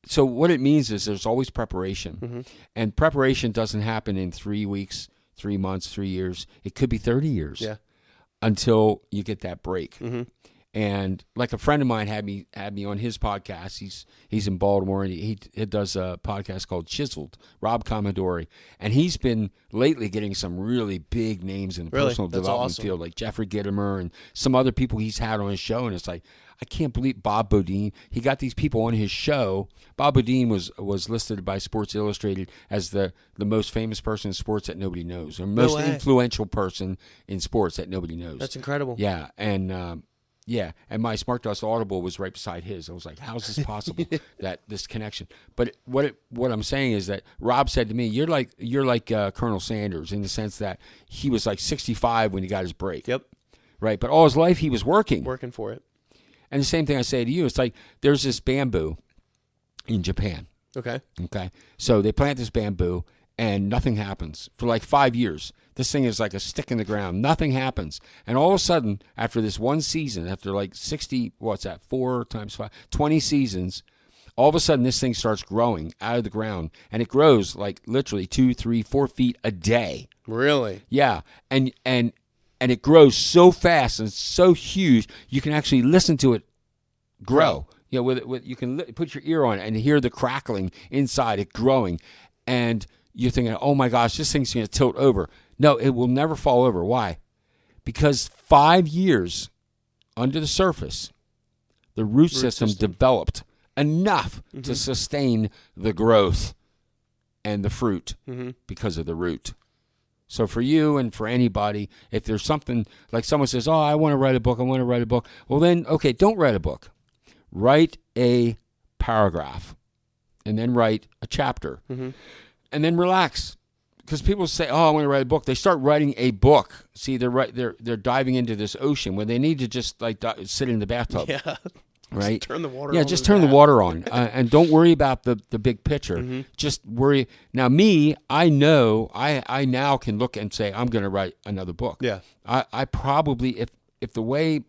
So what it means is there's always preparation. And preparation doesn't happen in 3 weeks, 3 months, 3 years. It could be 30 years until you get that break. And like a friend of mine had me on his podcast. He's in Baltimore, and he does a podcast called Chiseled, Rob Commodore. And he's been lately getting some really big names in the personal development field, like Jeffrey Gitomer and some other people he's had on his show. And it's like, I can't believe Bob Bodine. He got these people on his show. Bob Bodine was listed by Sports Illustrated as the most famous person in sports that nobody knows, or most influential person in sports that nobody knows. That's incredible. Yeah, and and my Smart Dust Audible was right beside his. I was like, how is this possible, that this connection? But what I'm saying is that Rob said to me, you're like Colonel Sanders in the sense that he was like 65 when he got his break. Yep. Right, but all his life he was working For it. And the same thing I say to you, it's like there's this bamboo in Japan. Okay. So they plant this bamboo and nothing happens for like 5 years. This thing is like a stick in the ground. Nothing happens. And all of a sudden, after this one season, after like 4 times 5, 20 seasons, all of a sudden this thing starts growing out of the ground. And it grows like literally 2, 3, 4 feet a day. Really? Yeah. And it grows so fast and so huge, you can actually listen to it grow. With you can put your ear on it and hear the crackling inside it growing. And you're thinking, oh my gosh, this thing's going to tilt over. No, it will never fall over. Why? Because 5 years under the surface, the root system developed enough to sustain the growth and the fruit because of the root. So for you and for anybody, if there's something like someone says, oh, I want to write a book, well then, okay, don't write a book. Write a paragraph and then write a chapter and then relax. Because people say, oh, I want to write a book. They start writing a book. See, they're diving into this ocean where they need to just sit in the bathtub. Yeah. Right? Just turn the water on. Yeah, just turn the water on. And don't worry about the big picture. Just worry. Now, me, I know, I now can look and say, I'm going to write another book. Yeah. I probably, if the way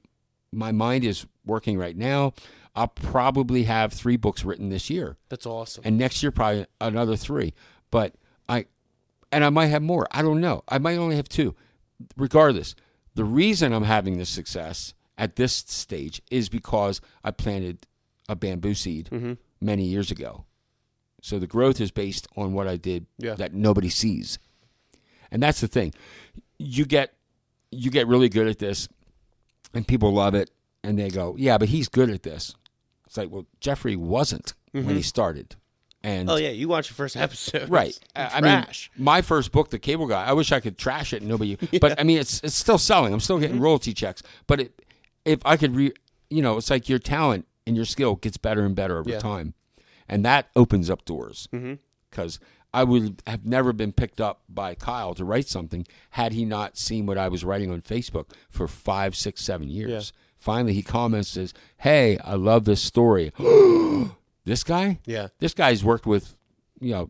my mind is working right now, I'll probably have 3 books written this year. That's awesome. And next year, probably another 3. But I might have more. I don't know. I might only have 2. Regardless, the reason I'm having this success at this stage is because I planted a bamboo seed many years ago. So the growth is based on what I did that nobody sees. And that's the thing. You get really good at this, and people love it, and they go, yeah, but he's good at this. It's like, well, Jeffrey wasn't when he started. And Oh yeah, you watch the first episode, right. I mean, trash. my first book, The Cable Guy. I wish I could trash it and nobody. But I mean, it's still selling. I'm still getting royalty checks. But if I could, it's like your talent and your skill gets better and better over time, and that opens up doors. Because I would have never been picked up by Kyle to write something had he not seen what I was writing on Facebook for 5, 6, 7 years. Yeah. Finally, he comments, says, "Hey, I love this story." This guy? Yeah. This guy's worked with,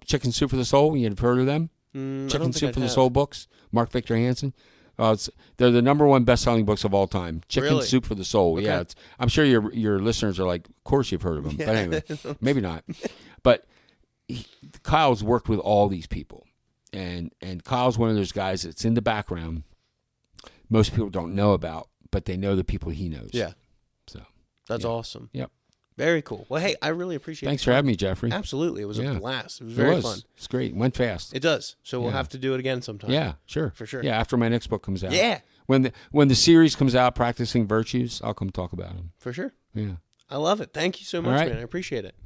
Chicken Soup for the Soul. You've heard of them? Chicken Soup for the Soul books. Mark Victor Hansen. They're the #1 best-selling books of all time. Chicken Soup for the Soul. Okay. Yeah, I'm sure your listeners are like, of course you've heard of them. But anyway, maybe not. But Kyle's worked with all these people, and Kyle's one of those guys that's in the background. Most people don't know about, but they know the people he knows. Yeah. So that's awesome. Yep. Very cool. Well, hey, I really appreciate it. Thanks for having me, Jeffrey. Absolutely. It was a blast. It was very fun. It's great. It went fast. It does. So we'll have to do it again sometime. Yeah, sure. For sure. Yeah, after my next book comes out. Yeah. When the series comes out, Practicing Virtues, I'll come talk about them. For sure. Yeah. I love it. Thank you so much, man. I appreciate it.